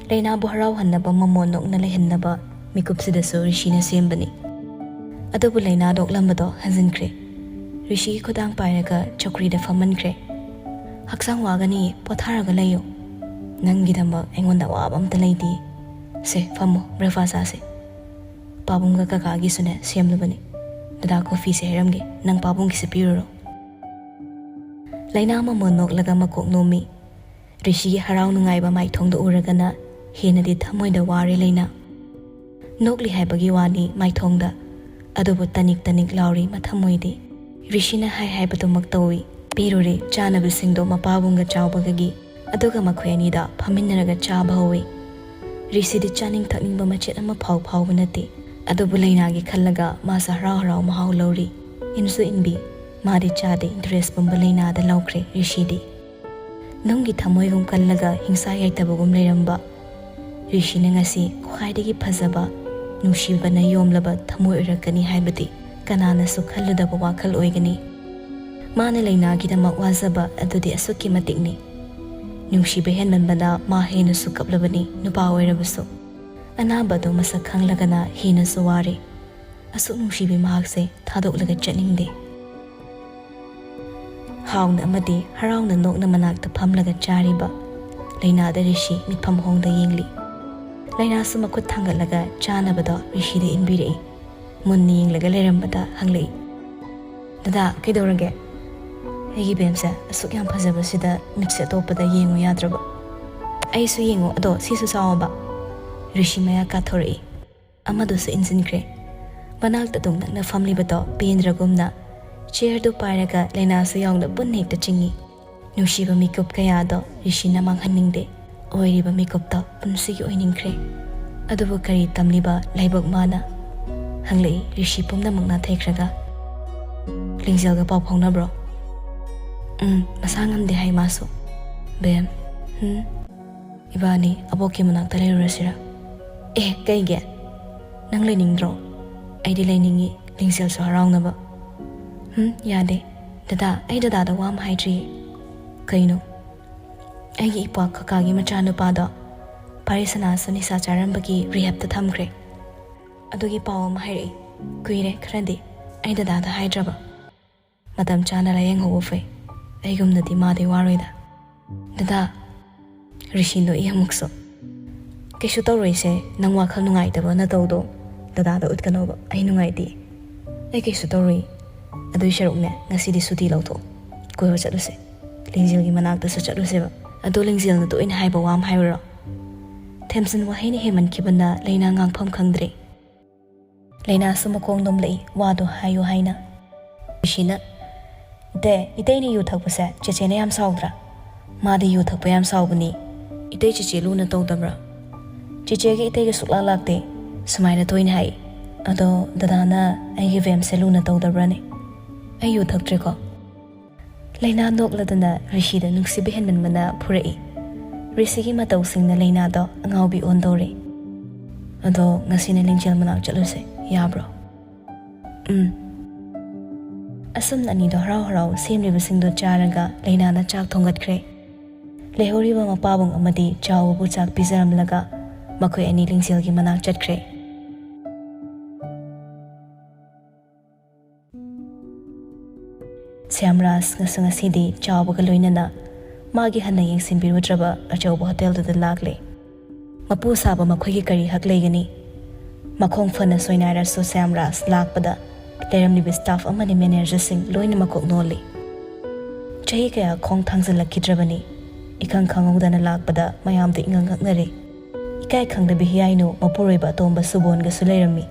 [SPEAKER 1] ꯂꯩꯅꯥꯕꯨ ꯍꯔꯥꯎꯍꯟꯅꯕ ꯃꯃꯣꯟ ꯅꯣꯛꯅ ꯂꯩꯍꯟꯅꯕ ꯃꯤꯀꯨꯞꯁꯤꯗꯁꯨ ꯔꯤꯁꯤꯅ ꯁꯦꯝꯕꯅꯤ ꯑꯗꯨꯕꯨ ꯂꯩꯅꯥ ꯅꯣꯛꯂꯝꯕꯗꯣ ꯍꯟꯖꯤꯟꯈ꯭ꯔꯦ ꯔꯤꯁꯤꯒꯤ ꯈꯨꯗꯥꯡ ꯄꯥꯏꯔꯒ ꯆꯧꯀ꯭ꯔꯤꯗ ꯐꯝꯍꯟꯈ꯭ꯔꯦ ꯍꯛꯆꯥꯡ ꯋꯥꯒꯅꯤ ꯄꯣꯊꯥꯔꯒ ꯂꯩꯌꯨ ꯅꯪꯒꯤꯗꯃꯛ ꯑꯩꯉꯣꯟꯗ ꯑꯋꯥꯕ ꯑꯝꯇ ꯂꯩꯇꯦ ꯁꯦ ꯐꯝꯃꯣ ꯕ꯭ꯔꯦꯛꯐꯥꯁ ꯆꯥꯁꯦ ꯄꯥꯕꯨꯡꯒ ꯀꯀꯥꯒꯤꯁꯨꯅꯦ ꯁꯦꯝꯂꯕꯅꯤ ꯗꯗꯥ ꯀꯣꯐꯤꯁꯦ ꯍꯩꯔꯝꯒꯦ ꯅꯪ ꯄꯥꯕꯨꯡꯒꯤꯁꯨ ꯄꯤꯔꯨꯔꯣ ꯂꯩꯅꯥ ꯃꯃꯣꯟ ꯅꯣꯛꯂꯒ ꯃꯀꯣꯛ ꯅꯣꯝꯃꯤ ꯔꯤꯁꯤꯒꯤ ꯍꯔꯥꯎ ꯅꯨꯡꯉꯥꯏꯕ ꯃꯥꯏꯊꯣꯡꯗ ꯎꯔꯒꯅ ꯍꯦꯟꯅꯗꯤ ꯊꯃꯣꯏꯗ ꯋꯥꯔꯦ ꯂꯩꯅꯥ ꯅꯣꯛꯂꯤ ꯍꯥꯏꯕꯒꯤ ꯋꯥꯅꯤ ꯃꯥꯏꯊꯣꯡꯗ ꯑꯗꯨꯕꯨ ꯇꯅꯤꯛ ꯇꯅꯤꯛ ꯂꯥꯎꯔꯤ ꯃꯊꯃꯣꯏꯗꯤ ꯔꯤꯁꯤꯅ ꯍꯥꯏꯕꯗꯨꯃꯛ ꯇꯧꯏ ꯄꯤꯔꯨꯔꯦ ꯆꯥꯅꯕꯁꯤꯡꯗꯣ ꯃꯄꯥꯕꯨꯡꯒ ꯆꯥꯎꯕꯒꯤ ꯑꯗꯨꯒ ꯃꯈꯣꯏ ꯑꯅꯤꯗ ꯐꯝꯃꯤꯟꯅꯔꯒ ꯆꯥꯕ ꯍꯧꯏ ꯔꯤꯁꯤꯗꯤ ꯆꯥꯅꯤꯡ ꯊꯛꯅꯤꯡꯕ ꯃꯆꯦꯠ ꯑꯃ ꯐꯥꯎꯕ ꯅꯠꯇꯦ ꯑꯗꯨꯕꯨ ꯂꯩꯅꯥꯒꯤ ꯈꯜꯂꯒ ꯃꯥꯁꯨ ꯍꯔꯥꯎ ꯃꯍꯥꯎ ꯂꯧꯔꯤ ꯏꯟꯁꯨ ꯏꯟꯕꯤ ꯃꯥꯗꯤ ꯆꯥꯗꯦ ꯗ꯭ꯔꯦꯁ ꯄꯨꯝꯕ ꯂꯩꯅꯥꯗ ꯂꯧꯈ꯭ꯔꯦ ꯔꯤꯁꯤꯗꯤ ꯅꯨꯡꯒꯤ ꯊꯃꯣꯏꯒꯨꯝ ꯀꯜꯂꯒ ꯍꯤꯡꯁꯥ ꯌꯥꯏꯇꯕꯒꯨꯝ ꯂꯩꯔꯝꯕ ꯔꯤꯁꯤꯅ ꯉꯁꯤ ꯈ꯭ꯋꯥꯏꯗꯒꯤ ꯐꯖꯕ ꯅꯨꯡꯁꯤꯕꯅ ꯌꯣꯝꯂꯕ ꯊꯃꯣꯏ ꯑꯣꯏꯔꯛꯀꯅꯤ ꯍꯥꯏꯕꯗꯤ ꯀꯅꯥꯅꯁꯨ ꯈꯜꯂꯨꯗꯕ ꯋꯥꯈꯜ ꯑꯣꯏꯒꯅꯤ ꯃꯥꯅ ꯂꯩꯅꯥꯒꯤꯗꯃꯛ ꯋꯥꯖꯕ ꯑꯗꯨꯗꯤ ꯑꯁꯨꯛꯀꯤ ꯃꯇꯤꯛꯅꯤ ꯅꯨꯡꯁꯤꯕ ꯍꯦꯟꯃꯟꯕꯗ ꯃꯥ ꯍꯦꯟꯅꯁꯨ ꯀꯞꯂꯕꯅꯤ ꯅꯨꯄꯥ ꯑꯣꯏꯔꯕꯁꯨ ꯑꯅꯥꯕꯗꯣ ꯃꯁꯛ ꯈꯪꯂꯒꯅ ꯍꯦꯟꯅꯁꯨ ꯋꯥꯔꯦ ꯑꯁꯨꯛ ꯅꯨꯡꯁꯤꯕꯤ ꯃꯍꯥꯛꯁꯦ ꯊꯥꯗꯣꯛꯂꯒ ꯆꯠꯅꯤꯡꯗꯦ ꯍꯥꯎꯅ ꯑꯃꯗꯤ ꯍꯔꯥꯎꯅ ꯅꯣꯛꯅ ꯃꯅꯥꯛꯇ ꯐꯝꯂꯒ ꯆꯥꯔꯤꯕ ꯂꯩꯅꯥꯗ ꯔꯤꯁꯤ ꯃꯤꯠꯐꯝ ꯍꯣꯡꯗ ꯌꯦꯡꯂꯤ ꯂꯩꯅꯥꯁꯨ ꯃꯈꯨꯠ ꯊꯥꯡꯒꯠꯂꯒ ꯆꯥꯅꯕꯗꯣ ꯔꯤꯁꯤꯗ ꯏꯟꯕꯤꯔꯛꯏ ꯃꯨꯟꯅ ꯌꯦꯡꯂꯒ ꯂꯩꯔꯝꯕꯗ ꯍꯪꯂꯛꯏ ꯗꯗꯥ ꯀꯩꯗꯧꯔꯒꯦ ꯑꯩꯒꯤ ꯕꯦꯝꯁꯦ ꯑꯁꯨꯛ ꯌꯥꯝ ꯐꯖꯕꯁꯤꯗ ꯃꯤꯠꯁꯦ ꯑꯇꯣꯞꯄꯗ ꯌꯦꯡꯉꯨ ꯌꯥꯗ꯭ꯔꯕ ꯑꯩꯁꯨ ꯌꯦꯡꯉꯨ ꯑꯗꯣ ꯁꯤꯁꯨ ꯆꯥꯎꯕ ꯔꯤꯁꯤ ꯃꯌꯥ ꯀꯥꯊꯣꯔꯛꯏ ꯑꯃꯗꯨꯁꯨ ꯏꯟꯁꯤꯟꯈ꯭ꯔꯦ ꯃꯅꯥꯛꯇ ꯑꯗꯨꯝ ꯅꯛꯅ ꯐꯝꯂꯤꯕꯗꯣ ꯄꯦꯟꯗ꯭ꯔꯒꯨꯝꯅ ꯆꯤꯌꯔꯗꯨ ꯄꯥꯏꯔꯒ ꯂꯩꯅꯥꯁꯨ ꯌꯥꯎꯅ ꯄꯨꯟꯅ ꯍꯦꯛꯇ ꯆꯤꯡꯏ ꯅꯨꯡꯁꯤꯕ ꯃꯤꯀꯨꯞ ꯀꯌꯥꯗꯣ ꯔꯤꯁꯤꯅ ꯃꯥꯡꯍꯟꯅꯤꯡꯗꯦ ꯑꯣꯏꯔꯤꯕ ꯃꯤꯀꯨꯞꯇꯣ ꯄꯨꯟꯁꯤꯒꯤ ꯑꯣꯏꯅꯤꯡꯈ꯭ꯔꯦ ꯑꯗꯨꯕꯨ ꯀꯔꯤ ꯇꯝꯂꯤꯕ ꯂꯥꯏꯕꯛ ꯃꯥꯅ ꯍꯪꯂꯛꯏ ꯔꯤꯁꯤ ꯄꯨꯝꯅꯃꯛ ꯅꯥꯊꯩꯈ꯭ꯔꯒ ꯂꯤꯡꯖꯦꯜꯒ ꯄꯥꯎ ꯐꯥꯎꯅꯕ꯭ꯔꯣ ꯃꯁꯥ ꯉꯝꯗꯦ ꯍꯥꯏ ꯃꯥꯁꯨ ꯕꯦꯝ ꯏꯕꯥꯅꯤ ꯑꯕꯣꯛꯀꯤ ꯃꯅꯥꯛꯇ ꯂꯩꯔꯨꯔꯁꯤꯔ ꯀꯩꯒꯤ ꯅꯪ ꯂꯩꯅꯤꯡꯗ꯭ꯔꯣ ꯑꯩꯗꯤ ꯂꯩꯅꯤꯡꯉꯤ ꯂꯤꯡꯖꯦꯜꯁꯨ ꯍꯔꯥꯎꯅꯕ ꯌꯥꯗꯦ ꯗꯗꯥ ꯑꯩ ꯗꯗꯥꯗ ꯋꯥ ꯑꯃ ꯍꯥꯏꯗ꯭ꯔꯤꯌꯦ ꯀꯩꯅꯣ ꯑꯩꯒꯤ ꯏꯄ꯭ꯋꯥ ꯀꯀꯥꯒꯤ ꯃꯆꯥꯅꯨꯄꯥꯗꯣ ꯄꯥꯔꯤꯁꯅꯥꯁꯨ ꯅꯤꯁꯥ ꯆꯥꯔꯝꯕꯒꯤ ꯔꯤꯍꯦꯞꯇ ꯊꯝꯈ꯭ꯔꯦ ꯑꯗꯨꯒꯤ ꯄꯥꯎ ꯑꯃ ꯍꯥꯏꯔꯛꯏ ꯀꯨꯏꯔꯦ ꯈꯔꯗꯤ ꯑꯩ ꯗꯗꯥꯗ ꯍꯥꯏꯗ꯭ꯔꯕ ꯃꯇꯝ ꯆꯥꯅ ꯂꯥꯌꯦꯡꯍꯧꯕ ꯐꯩ ꯑꯩꯒꯨꯝꯅꯗꯤ ꯃꯥꯗꯤ ꯋꯥꯔꯣꯏꯗ ꯗꯗꯥ ꯔꯤꯁꯤ ꯅꯣꯛꯏ ꯑꯃꯨꯛꯁꯨ ꯀꯩꯁꯨ ꯇꯧꯔꯣꯏꯁꯦ ꯅꯪ ꯋꯥꯈꯜ ꯅꯨꯡꯉꯥꯏꯇꯕ ꯅꯇꯧꯗꯣ ꯗꯗꯥꯗ ꯎꯠꯀꯅꯣꯕ ꯑꯩ ꯅꯨꯡꯉꯥꯏꯇꯦ ꯑꯩ ꯀꯩꯁꯨ ꯇꯧꯔꯣꯏ ꯑꯗꯨꯏ ꯁꯔꯨꯛꯅꯦ ꯉꯁꯤꯗꯤ ꯁꯨꯇꯤ ꯂꯧꯊꯣꯛꯑꯣ ꯀꯣꯏꯕ ꯆꯠꯂꯨꯁꯦ ꯂꯤꯡꯖꯦꯜꯒꯤ ꯃꯅꯥꯛꯇꯁꯨ ꯆꯠꯂꯨꯁꯦꯕ ꯑꯗꯣ ꯂꯤꯡꯖꯦꯜꯅ ꯇꯣꯏꯅ ꯍꯥꯏꯕ ꯋꯥ ꯑꯃ ꯍꯥꯏꯔꯨꯔꯣ ꯊꯦꯝꯖꯤꯟ ꯋꯥꯍꯩꯅ ꯍꯦꯟꯃꯟꯈꯤꯕꯅ ꯂꯩꯅꯥ ꯉꯥꯡꯐꯝ ꯈꯪꯗ꯭ꯔꯦ ꯂꯩꯅꯥꯁꯨ ꯃꯈꯣꯡ ꯅꯣꯝꯂꯛꯏ ꯋꯥꯗꯣ ꯍꯥꯏꯌꯨ ꯍꯥꯏꯅ ꯔꯤꯁꯤꯅ ꯏꯇꯩ ꯏꯇꯩꯅ ꯌꯨ ꯊꯛꯄꯁꯦ ꯆꯦꯆꯦꯅ ꯌꯥꯝ ꯁꯥꯎꯗ꯭ꯔꯥ ꯃꯥꯗꯤ ꯌꯨ ꯊꯛꯄ ꯌꯥꯝ ꯁꯥꯎꯕꯅꯤ ꯏꯇꯩ ꯆꯦꯆꯦ ꯂꯨꯅ ꯇꯧꯗꯕ꯭ꯔꯥ ꯆꯦꯆꯦꯒ ꯏꯇꯩꯒ ꯁꯨꯛꯂꯥꯛ ꯂꯥꯛꯇꯦ ꯁꯨꯃꯥꯏꯅ ꯇꯣꯏꯅ ꯍꯥꯏ ꯑꯗꯣ ꯗꯗꯥꯅ ꯑꯩꯒꯤ ꯚꯦꯝꯁꯦ ꯂꯨꯅ ꯇꯧꯗꯕ꯭ꯔꯥꯅꯦ ꯑꯩ ꯌꯨ ꯊꯛꯇ꯭ꯔꯦꯀꯣ ꯂꯩꯅꯥ ꯅꯣꯛꯂꯗꯅ ꯔꯤꯁꯤꯗ ꯅꯨꯡꯁꯤꯕ ꯍꯦꯟꯃꯟꯕꯅ ꯐꯨꯔꯛꯏ ꯔꯤꯁꯤꯒꯤ ꯃꯇꯧꯁꯤꯡꯅ ꯂꯩꯅꯥꯗꯣ ꯑꯉꯥꯎꯕꯤ ꯑꯣꯟꯗꯧꯔꯦ ꯑꯗꯣ ꯉꯁꯤꯅ ꯂꯤꯡꯖꯦꯜ ꯃꯅꯥꯛ ꯆꯠꯂꯨꯁꯦ ꯌꯥꯕ꯭ꯔꯣ ꯑꯁꯨꯝꯅ ꯑꯅꯤꯗꯣ ꯍꯔꯥꯎ ꯍꯔꯥꯎ ꯁꯦꯝꯂꯤꯕꯁꯤꯡꯗꯣ ꯆꯥꯔꯒ ꯂꯩꯅꯥꯅ ꯆꯥꯛ ꯊꯣꯡꯒꯠꯈ꯭ꯔꯦ ꯂꯩꯍꯧꯔꯤꯕ ꯃꯄꯥꯕꯨꯡ ꯑꯃꯗꯤ ꯆꯥꯎꯕꯕꯨ ꯆꯥꯛ ꯄꯤꯖꯔꯝꯂꯒ ꯃꯈꯣꯏ ꯑꯅꯤ ꯂꯤꯡꯖꯦꯜꯒꯤ ꯃꯅꯥꯛ ꯆꯠꯈ꯭ꯔꯦ ꯁ꯭ꯌꯥꯝꯔꯥꯖ ꯉꯁꯤꯗꯤ ꯆꯥꯎꯕꯒ ꯂꯣꯏꯅꯅ ꯃꯥꯒꯤ ꯍꯟꯅ ꯌꯦꯡꯁꯤꯟꯕꯤꯔꯨꯗ꯭ꯔꯕ ꯑꯆꯧꯕ ꯍꯣꯇꯦꯜꯗꯨꯗ ꯂꯥꯛꯂꯦ ꯃꯄꯨ ꯁꯥꯕ ꯃꯈꯣꯏꯒꯤ ꯀꯔꯤ ꯍꯛ ꯂꯩꯒꯅꯤ ꯃꯈꯣꯡ ꯐꯅ ꯁꯣꯏꯅꯥꯏꯔꯁꯨ ꯁ꯭ꯌꯥꯝꯔꯥꯖ ꯂꯥꯛꯄꯗ ꯂꯩꯔꯝꯂꯤꯕ ꯁ꯭ꯇꯥꯐ ꯑꯃꯗꯤ ꯃꯦꯅꯦꯖꯔꯁꯤꯡ ꯂꯣꯏꯅ ꯃꯀꯣꯛ ꯅꯣꯜꯂꯤ ꯆꯍꯤ ꯀꯌꯥ ꯈꯣꯡ ꯊꯥꯡꯖꯜꯂꯛꯈꯤꯗ꯭ꯔꯕꯅꯤ ꯏꯈꯪ ꯈꯪꯍꯧꯗꯅ ꯂꯥꯛꯄꯗ ꯃꯌꯥꯝꯗ ꯏꯉꯛ ꯉꯛꯅꯔꯦ ꯏꯀꯥꯏ ꯈꯪꯗꯕꯤ ꯍꯤꯌꯥꯏꯅꯨ ꯃꯄꯨꯔꯣꯏꯕ ꯑꯇꯣꯝꯕ ꯁꯨꯕꯣꯟꯒꯁꯨ ꯂꯩꯔꯝꯃꯤ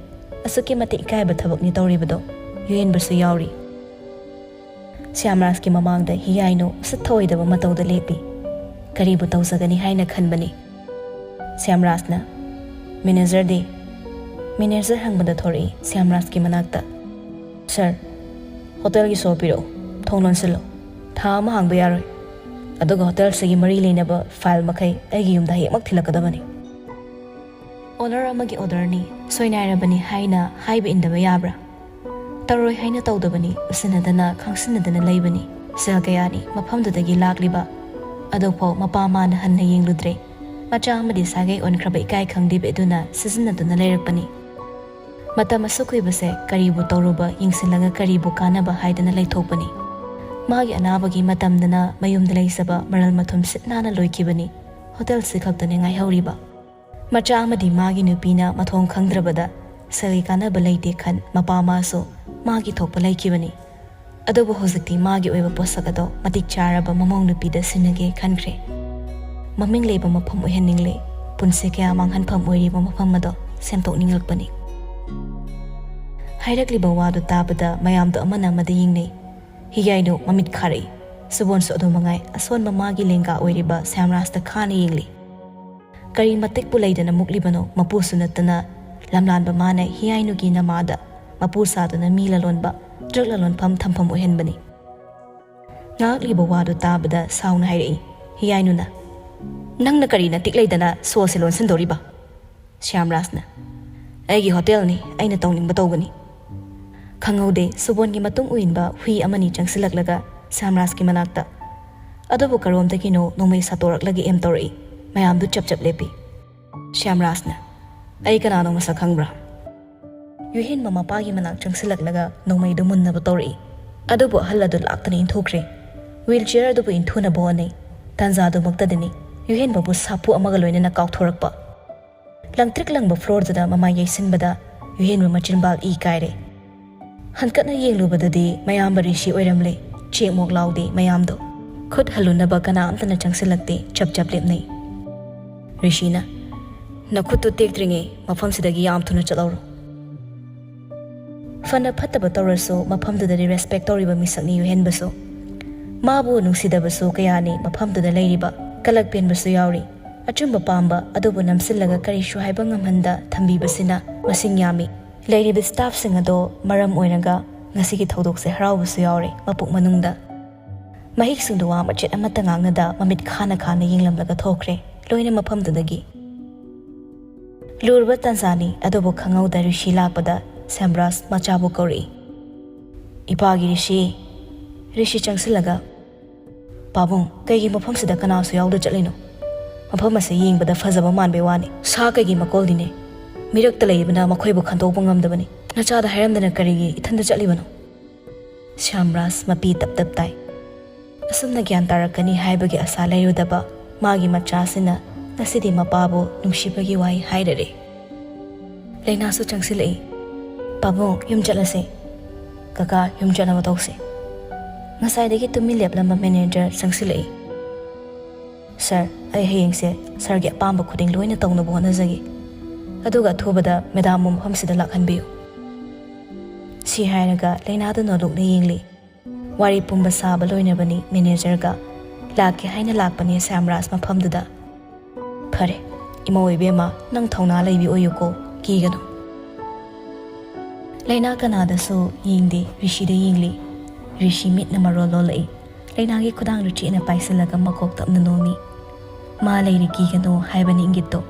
[SPEAKER 1] ꯑꯁꯨꯛꯀꯤ ꯃꯇꯤꯛ ꯏꯀꯥꯏꯕ ꯊꯕꯛꯅꯤ ꯇꯧꯔꯤꯕꯗꯣ ꯌꯨꯍꯦꯟꯕꯁꯨ ꯌꯥꯎꯔꯤ ꯁ꯭ꯌꯥꯝꯔꯥꯖꯀꯤ ꯃꯃꯥꯡꯗ ꯍꯤꯌꯥꯏꯅꯨ ꯎꯁꯤꯠ ꯊꯑꯣꯏꯗꯕ ꯃꯇꯧꯗ ꯂꯦꯞꯄꯤ ꯀꯔꯤꯕꯨ ꯇꯧꯖꯒꯅꯤ ꯍꯥꯏꯅ ꯈꯟꯕꯅꯤ ꯁ꯭ꯌꯥꯝꯔꯥꯖꯅ ꯃꯦꯅꯦꯖꯔꯗꯤ ꯃꯦꯅꯦꯖꯔ ꯍꯪꯕꯗ ꯊꯣꯔꯛꯏ ꯁ꯭ꯌꯥꯝꯔꯥꯖꯀꯤ ꯃꯅꯥꯛꯇ ꯁꯔ ꯍꯣꯇꯦꯜꯒꯤ ꯁꯣ ꯄꯤꯔꯛꯎ ꯊꯣꯡ ꯂꯣꯟꯁꯤꯜꯂꯣ ꯊꯥ ꯑꯃ ꯍꯥꯡꯕ ꯌꯥꯔꯣꯏ ꯑꯗꯨꯒ ꯍꯣꯇꯦꯜꯁꯤꯒꯤ ꯃꯔꯤ ꯂꯩꯅꯕ ꯐꯥꯏꯜ ꯃꯈꯩ ꯑꯩꯒꯤ ꯌꯨꯝꯗ ꯍꯌꯦꯡꯃꯛ ꯊꯤꯜꯂꯛꯀꯗꯕꯅꯤ ꯑꯣꯅꯔ ꯑꯃꯒꯤ ꯑꯣꯔꯗꯔꯅꯤ ꯁꯣꯏꯅꯥꯏꯔꯕꯅꯤ ꯍꯥꯏꯅ ꯍꯥꯏꯕ ꯏꯟꯗꯕ ꯌꯥꯕ꯭ꯔꯥ ꯇꯧꯔꯣꯏ ꯍꯥꯏꯅ ꯇꯧꯗꯕꯅꯤ ꯎꯁꯤꯟꯅꯗꯅ ꯈꯪꯁꯤꯟꯅꯗꯅ ꯂꯩꯕꯅꯤ ꯁꯦꯜ ꯀꯌꯥꯅꯤ ꯃꯐꯝꯗꯨꯗꯒꯤ ꯂꯥꯛꯂꯤꯕ ꯑꯗꯨꯐꯥꯎ ꯃꯄꯥ ꯃꯥꯅ ꯍꯟꯅ ꯌꯦꯡꯂꯨꯗ꯭ꯔꯦ ꯃꯆꯥ ꯑꯃꯗꯤ ꯁꯥꯒꯩ ꯑꯣꯟꯈ꯭ꯔꯕ ꯏꯀꯥꯏ ꯈꯪꯗꯤꯕ ꯑꯗꯨꯅ ꯁꯤꯖꯤꯟꯅꯗꯨꯅ ꯂꯩꯔꯛꯄꯅꯤ ꯃꯇꯝ ꯑꯁꯨꯛ ꯀꯨꯏꯕꯁꯦ ꯀꯔꯤꯕꯨ ꯇꯧꯔꯨꯕ ꯌꯦꯡꯁꯤꯜꯂꯒ ꯀꯔꯤꯕꯨ ꯀꯥꯟꯅꯕ ꯍꯥꯏꯗꯅ ꯂꯩꯊꯣꯛꯄꯅꯤ ꯃꯥꯒꯤ ꯑꯅꯥꯕꯒꯤ ꯃꯇꯝꯗꯅ ꯃꯌꯨꯝꯗ ꯂꯩꯖꯕ ꯃꯔꯜ ꯃꯊꯨꯝ ꯁꯤꯠ ꯅꯥꯟꯅ ꯂꯣꯏꯈꯤꯕꯅꯤ ꯍꯣꯇꯦꯜꯁꯤ ꯈꯛꯇꯅꯤ ꯉꯥꯏꯍꯧꯔꯤꯕ ꯃꯆꯥ ꯑꯃꯗꯤ ꯃꯥꯒꯤ ꯅꯨꯄꯤꯅ ꯃꯊꯣꯡ ꯈꯪꯗ꯭ꯔꯕꯗ ꯁꯦꯜꯒꯤ ꯀꯥꯟꯅꯕ ꯂꯩꯇꯦ ꯈꯟ ꯃꯄꯥ ꯃꯥꯁꯨ ꯃꯥꯒꯤ ꯊꯣꯛꯄ ꯂꯩꯈꯤꯕꯅꯤ ꯑꯗꯨꯕꯨ ꯍꯧꯖꯤꯛꯇꯤ ꯃꯥꯒꯤ ꯑꯣꯏꯕ ꯄꯣꯠꯁꯛ ꯑꯗꯣ ꯃꯇꯤꯛ ꯆꯥꯔꯕ ꯃꯃꯧ ꯅꯨꯄꯤꯗ ꯁꯤꯟꯅꯒꯦ ꯈꯟꯈ꯭ꯔꯦ ꯃꯃꯤꯡ ꯂꯩꯕ ꯃꯐꯝ ꯑꯣꯏꯍꯟꯅꯤꯡꯂꯦ ꯄꯨꯟꯁꯤ ꯀꯌꯥ ꯃꯥꯡꯍꯟꯐꯝ ꯑꯣꯏꯔꯤꯕ ꯃꯐꯝ ꯑꯗꯣ ꯁꯦꯝꯗꯣꯛꯅꯤꯡꯂꯛꯄꯅꯤ ꯍꯥꯏꯔꯛꯂꯤꯕ ꯋꯥꯗꯨ ꯇꯥꯕꯗ ꯃꯌꯥꯝꯗꯣ ꯑꯃꯅ ꯑꯃꯗ ꯌꯦꯡꯅꯩ ꯍꯤꯌꯥꯏꯅꯨ ꯃꯃꯤꯠ ꯈꯥꯔꯛꯏ ꯁꯨꯕꯣꯟꯁꯨ ꯑꯗꯨꯃꯉꯥꯏ ꯑꯁꯣꯟꯕ ꯃꯥꯒꯤ ꯂꯦꯡꯒꯥ ꯑꯣꯏꯔꯤꯕ ꯁ꯭ꯌꯥꯝꯔꯥꯖꯇ ꯈꯥꯅ ꯌꯦꯡꯂꯤ ꯀꯔꯤ ꯃꯇꯤꯛꯄꯨ ꯂꯩꯗꯅ ꯃꯨꯛꯂꯤꯕꯅꯣ ꯃꯄꯨꯁꯨ ꯅꯠꯇꯅ ꯂꯝꯂꯥꯟꯕ ꯃꯥꯅ ꯍꯤꯌꯥꯏꯅꯨꯒꯤ ꯅꯃꯥꯗ ꯃꯄꯨ ꯁꯥꯗꯨꯅ ꯃꯤ ꯂꯂꯣꯟꯕ ꯗ꯭ꯔꯛ ꯂꯂꯣꯟꯐꯝ ꯊꯝꯐꯝ ꯑꯣꯏꯍꯟꯕꯅꯤ ꯉꯥꯛꯂꯤꯕ ꯋꯥꯗꯨ ꯇꯥꯕꯗ ꯁꯥꯎꯅ ꯍꯥꯏꯔꯛꯏ ꯍꯤꯌꯥꯏꯅꯨꯅ ꯅꯪꯅ ꯀꯔꯤ ꯅꯇꯤꯛ ꯂꯩꯗꯅ ꯁꯣꯜꯁꯦ ꯂꯣꯟꯁꯤꯟꯗꯧꯔꯤꯕ ꯁ꯭ꯌꯥꯝꯔꯥꯖꯅ ꯑꯩꯒꯤ ꯍꯣꯇꯦꯜꯅꯤ ꯑꯩꯅ ꯇꯧꯅꯤꯡꯕ ꯇꯧꯒꯅꯤ ꯈꯪꯍꯧꯗꯦ ꯁꯨꯕꯣꯟꯒꯤ ꯃꯇꯨꯡ ꯎꯏꯟꯕ ꯍꯨꯏ ꯑꯃꯅꯤ ꯆꯪꯁꯤꯜꯂꯛꯂꯒ ꯁ꯭ꯌꯥꯝꯔꯥꯖꯀꯤ ꯃꯅꯥꯛꯇ ꯑꯗꯨꯕꯨ ꯀꯔꯣꯝꯗꯒꯤꯅꯣ ꯅꯣꯡꯃꯩ ꯁꯥꯠꯇꯣꯔꯛꯂꯒ ꯑꯦꯝ ꯇꯧꯔꯛꯏ ꯃꯌꯥꯝꯗꯨ ꯆꯞ ꯆꯞ ꯂꯦꯞꯄꯤ ꯁ꯭ꯌꯥꯝꯔꯥꯖꯅ ꯑꯩ ꯀꯅꯥꯅꯣ ꯃꯁꯛ ꯈꯪꯕ꯭ꯔꯥ ꯌꯨꯍꯦꯟꯕ ꯃꯄꯥꯒꯤ ꯃꯅꯥꯛ ꯆꯪꯁꯤꯜꯂꯛꯂꯒ ꯅꯣꯡꯃꯩꯗꯨ ꯃꯨꯟꯅꯕ ꯇꯧꯔꯛꯏ ꯑꯗꯨꯕꯨ ꯑꯍꯜ ꯑꯗꯨ ꯂꯥꯛꯇꯅ ꯏꯟꯊꯣꯛꯈ꯭ꯔꯦ ꯋꯤꯜ ꯆꯤꯌꯔ ꯑꯗꯨꯕꯨ ꯏꯟꯊꯨꯅꯕ ꯍꯣꯠꯅꯩ ꯇꯥꯟꯖꯥꯗꯨꯃꯛꯇꯗꯅꯤ ꯌꯨꯍꯦꯟꯕꯕꯨ ꯁꯥꯐꯨ ꯑꯃꯒ ꯂꯣꯏꯅꯅ ꯀꯥꯎꯊꯣꯔꯛꯄ ꯂꯪꯇ꯭ꯔꯤꯛ ꯂꯪꯕ ꯐ꯭ꯂꯣꯔꯗꯨꯗ ꯃꯃꯥꯏ ꯌꯩꯁꯤꯟꯕꯗ ꯌꯨꯍꯦꯟꯕ ꯃꯆꯤꯟꯕꯥꯜ ꯏ ꯀꯥꯏꯔꯦ ꯍꯟꯀꯠꯅ ꯌꯦꯡꯂꯨꯕꯗꯗꯤ ꯃꯌꯥꯝꯕ ꯔꯤꯁꯤ ꯑꯣꯏꯔꯝꯂꯦ ꯆꯦꯛꯃꯣꯛ ꯂꯥꯎꯗꯦ ꯃꯌꯥꯝꯗꯣ ꯈꯨꯠ ꯍꯜꯂꯨꯅꯕ ꯀꯅꯥꯝꯇꯅ ꯆꯪꯁꯤꯜꯂꯛꯇꯦ ꯆꯞ ꯆꯞ ꯂꯦꯞꯅꯩ ꯔꯤꯁꯤꯅ ꯅꯈꯨꯠꯇꯨ ꯇꯦꯛꯇ꯭ꯔꯤꯉꯩ ꯃꯐꯝꯁꯤꯗꯒꯤ ꯌꯥꯝ ꯊꯨꯅ ꯆꯠꯍꯧꯔꯣ ꯐꯅ ꯐꯠꯇꯕ ꯇꯧꯔꯁꯨ ꯃꯐꯝꯗꯨꯗꯗꯤ ꯔꯦꯁꯄꯦꯛ ꯇꯧꯔꯤꯕ ꯃꯤꯁꯛꯅꯤ ꯌꯨꯍꯦꯟꯕꯁꯨ ꯃꯥꯕꯨ ꯅꯨꯡꯁꯤꯗꯕꯁꯨ ꯀꯌꯥꯅꯤ ꯃꯐꯝꯗꯨꯗ ꯂꯩꯔꯤꯕ ꯀꯂꯛ ꯄꯦꯟꯕꯁꯨ ꯌꯥꯎꯔꯤ ꯑꯆꯨꯝꯕ ꯄꯥꯝꯕ ꯑꯗꯨꯕꯨ ꯅꯝꯁꯤꯜꯂꯒ ꯀꯔꯤꯁꯨ ꯍꯥꯏꯕ ꯉꯝꯍꯟꯗ ꯊꯝꯕꯤꯕꯁꯤꯅ ꯃꯁꯤꯡ ꯌꯥꯝꯃꯤ ꯂꯩꯔꯤꯕ ꯁ꯭ꯇꯥꯐꯁꯤꯡ ꯑꯗꯣ ꯃꯔꯝ ꯑꯣꯏꯔꯒ ꯉꯁꯤꯒꯤ ꯊꯧꯗꯣꯛꯁꯦ ꯍꯔꯥꯎꯕꯁꯨ ꯌꯥꯎꯔꯤ ꯃꯄꯨꯛ ꯃꯅꯨꯡꯗ ꯃꯍꯤꯛꯁꯤꯡꯗꯨ ꯋꯥ ꯃꯆꯦꯠ ꯑꯃꯠꯇ ꯉꯥꯡꯅꯗ ꯃꯃꯤꯠ ꯈꯥꯅ ꯈꯥꯅ ꯌꯦꯡꯂꯝꯂꯒ ꯊꯣꯛꯈ꯭ꯔꯦ ꯂꯣꯏꯅ ꯃꯐꯝꯗꯨꯗꯒꯤ ꯂꯨꯔꯕ ꯇꯥꯟꯖꯥꯅꯤ ꯑꯗꯨꯕꯨ ꯈꯪꯍꯧꯗ ꯔꯤꯁꯤ ꯂꯥꯛꯄꯗ ꯁ꯭ꯌꯥꯝꯔꯥꯖ ꯃꯆꯥꯕꯨ ꯀꯧꯔꯛꯏ ꯏꯄꯥꯒꯤ ꯔꯤꯁꯤ ꯆꯪꯁꯤꯜꯂꯒ ꯄꯥꯕꯨꯡ ꯀꯩꯒꯤ ꯃꯐꯝꯁꯤꯗ ꯀꯅꯥꯁꯨ ꯌꯥꯎꯗ ꯆꯠꯂꯤꯅꯣ ꯃꯐꯝ ꯑꯁꯤ ꯌꯦꯡꯕꯗ ꯐꯖꯕ ꯃꯥꯟꯕꯩ ꯋꯥꯅꯤ ꯁꯥ ꯀꯩꯒꯤ ꯃꯀꯣꯜꯗꯤꯅꯦ ꯃꯤꯔꯛꯇ ꯂꯩꯕꯅ ꯃꯈꯣꯏꯕꯨ ꯈꯟꯗꯣꯛꯄ ꯉꯝꯗꯕꯅꯤ ꯅꯆꯥꯗ ꯍꯥꯏꯔꯝꯗꯅ ꯀꯔꯤꯒꯤ ꯏꯊꯟꯗ ꯆꯠꯂꯤꯕꯅꯣ ꯁ꯭ꯌꯥꯝꯔꯥꯖ ꯃꯄꯤ ꯇꯞ ꯇꯞ ꯇꯥꯏ ꯑꯁꯨꯝꯅ ꯒ꯭ꯌꯥꯟ ꯇꯥꯔꯛꯀꯅꯤ ꯍꯥꯏꯕꯒꯤ ꯑꯁꯥ ꯂꯩꯔꯨꯗꯕ ꯃꯥꯒꯤ ꯃꯆꯥꯁꯤꯅ ꯉꯁꯤꯗꯤ ꯃꯄꯥꯕꯨ ꯅꯨꯡꯁꯤꯕꯒꯤ ꯋꯥꯍꯩ ꯍꯥꯏꯔꯔꯦ ꯂꯩꯅꯥꯁꯨ ꯆꯪꯁꯤꯜꯂꯛꯏ ꯄꯥꯕꯨꯡ ꯌꯨꯝ ꯆꯠꯂꯁꯦ ꯀꯀꯥ ꯌꯨꯝ ꯆꯠꯅꯕ ꯇꯧꯁꯦ ꯉꯁꯥꯏꯗꯒꯤ ꯇꯨꯃꯤꯟ ꯂꯦꯞꯂꯝꯕ manager ꯆꯪꯁꯤꯜꯂꯛꯏ Sir, I hayengse sargi apamba khuding loina tawna bona zagi. Aduga thubada medam mum sida lakhanbiu. Si hairaga lainada no lukna yingli. Wari pumba saba loina bani manager ga lakke haina lakpani samras mafamduda. Phare, imo ibema nang thawna laibi oyuko kigano. Laina kanada so yingdi Rishi de yingli. Rishi mit na marolo lai. Laina gi khudang ruchi na paisalaga makok tapna nomi. Ma lairi kigano haibani ingito.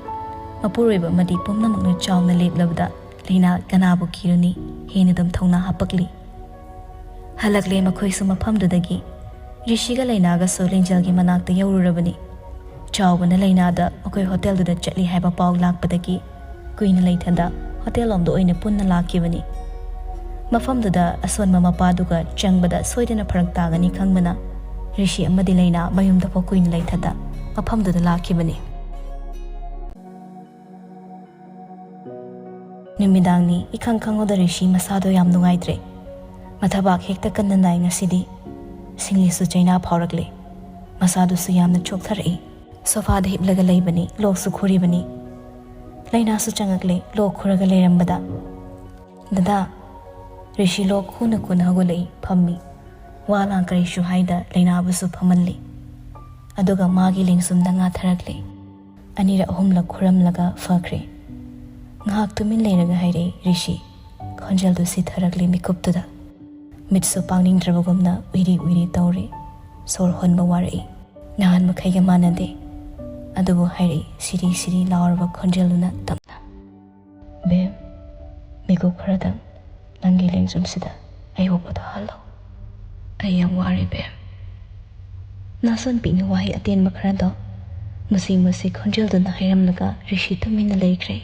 [SPEAKER 1] Mapureba madi pumna makna chawna leplabda. Laina kanabu kiruni henidam thawna hapakli. Halakle makhoi su mafamdudagi. Rishi ga laina ga so lenjal gi manakta yaururabani. Chawbana laina da makhoi hotel da chatli haiba paw lakpadagi. Kuina laithanda hotel omdo oina punna lakibani. Mafamduda aswan mama paduga changbada soidana pharak tagani khangmana Rishi amadi laina mayumda po kuin laithada mafamduda lakibani. Numidangni ikhang khangoda Rishi masado yam nungaitre. Mathabak hekta kanna nai ngasidi singli su chaina phaurakle. Masado su yamna chokthari. Sofa da hiblaga laibani lok su khuribani. Laina su changakle lok khuraga lairambada. Dada Rishi lok khuna hagulai phammi. Walang kari shuhaida laina busu phamanli. Aduga magi lingsum danga tharakle. Anira ahumla khuramlaga fakhre. Ngahak tumin leiraga haire Rishi. Khonjal du si tharakle mikuptuda. Mitsu pangning drabagumna uiri tauri. Sor honba warai. Nahan makhaiga manade. Adubu haire siri lawarba khonjaluna tamna. Bem, mikup kharadang. Nangi lengsum sida ayo pada halo ayam wari bem nason ping wahi aten makrado musi khonjel dana hiram laga Rishi tumina leikre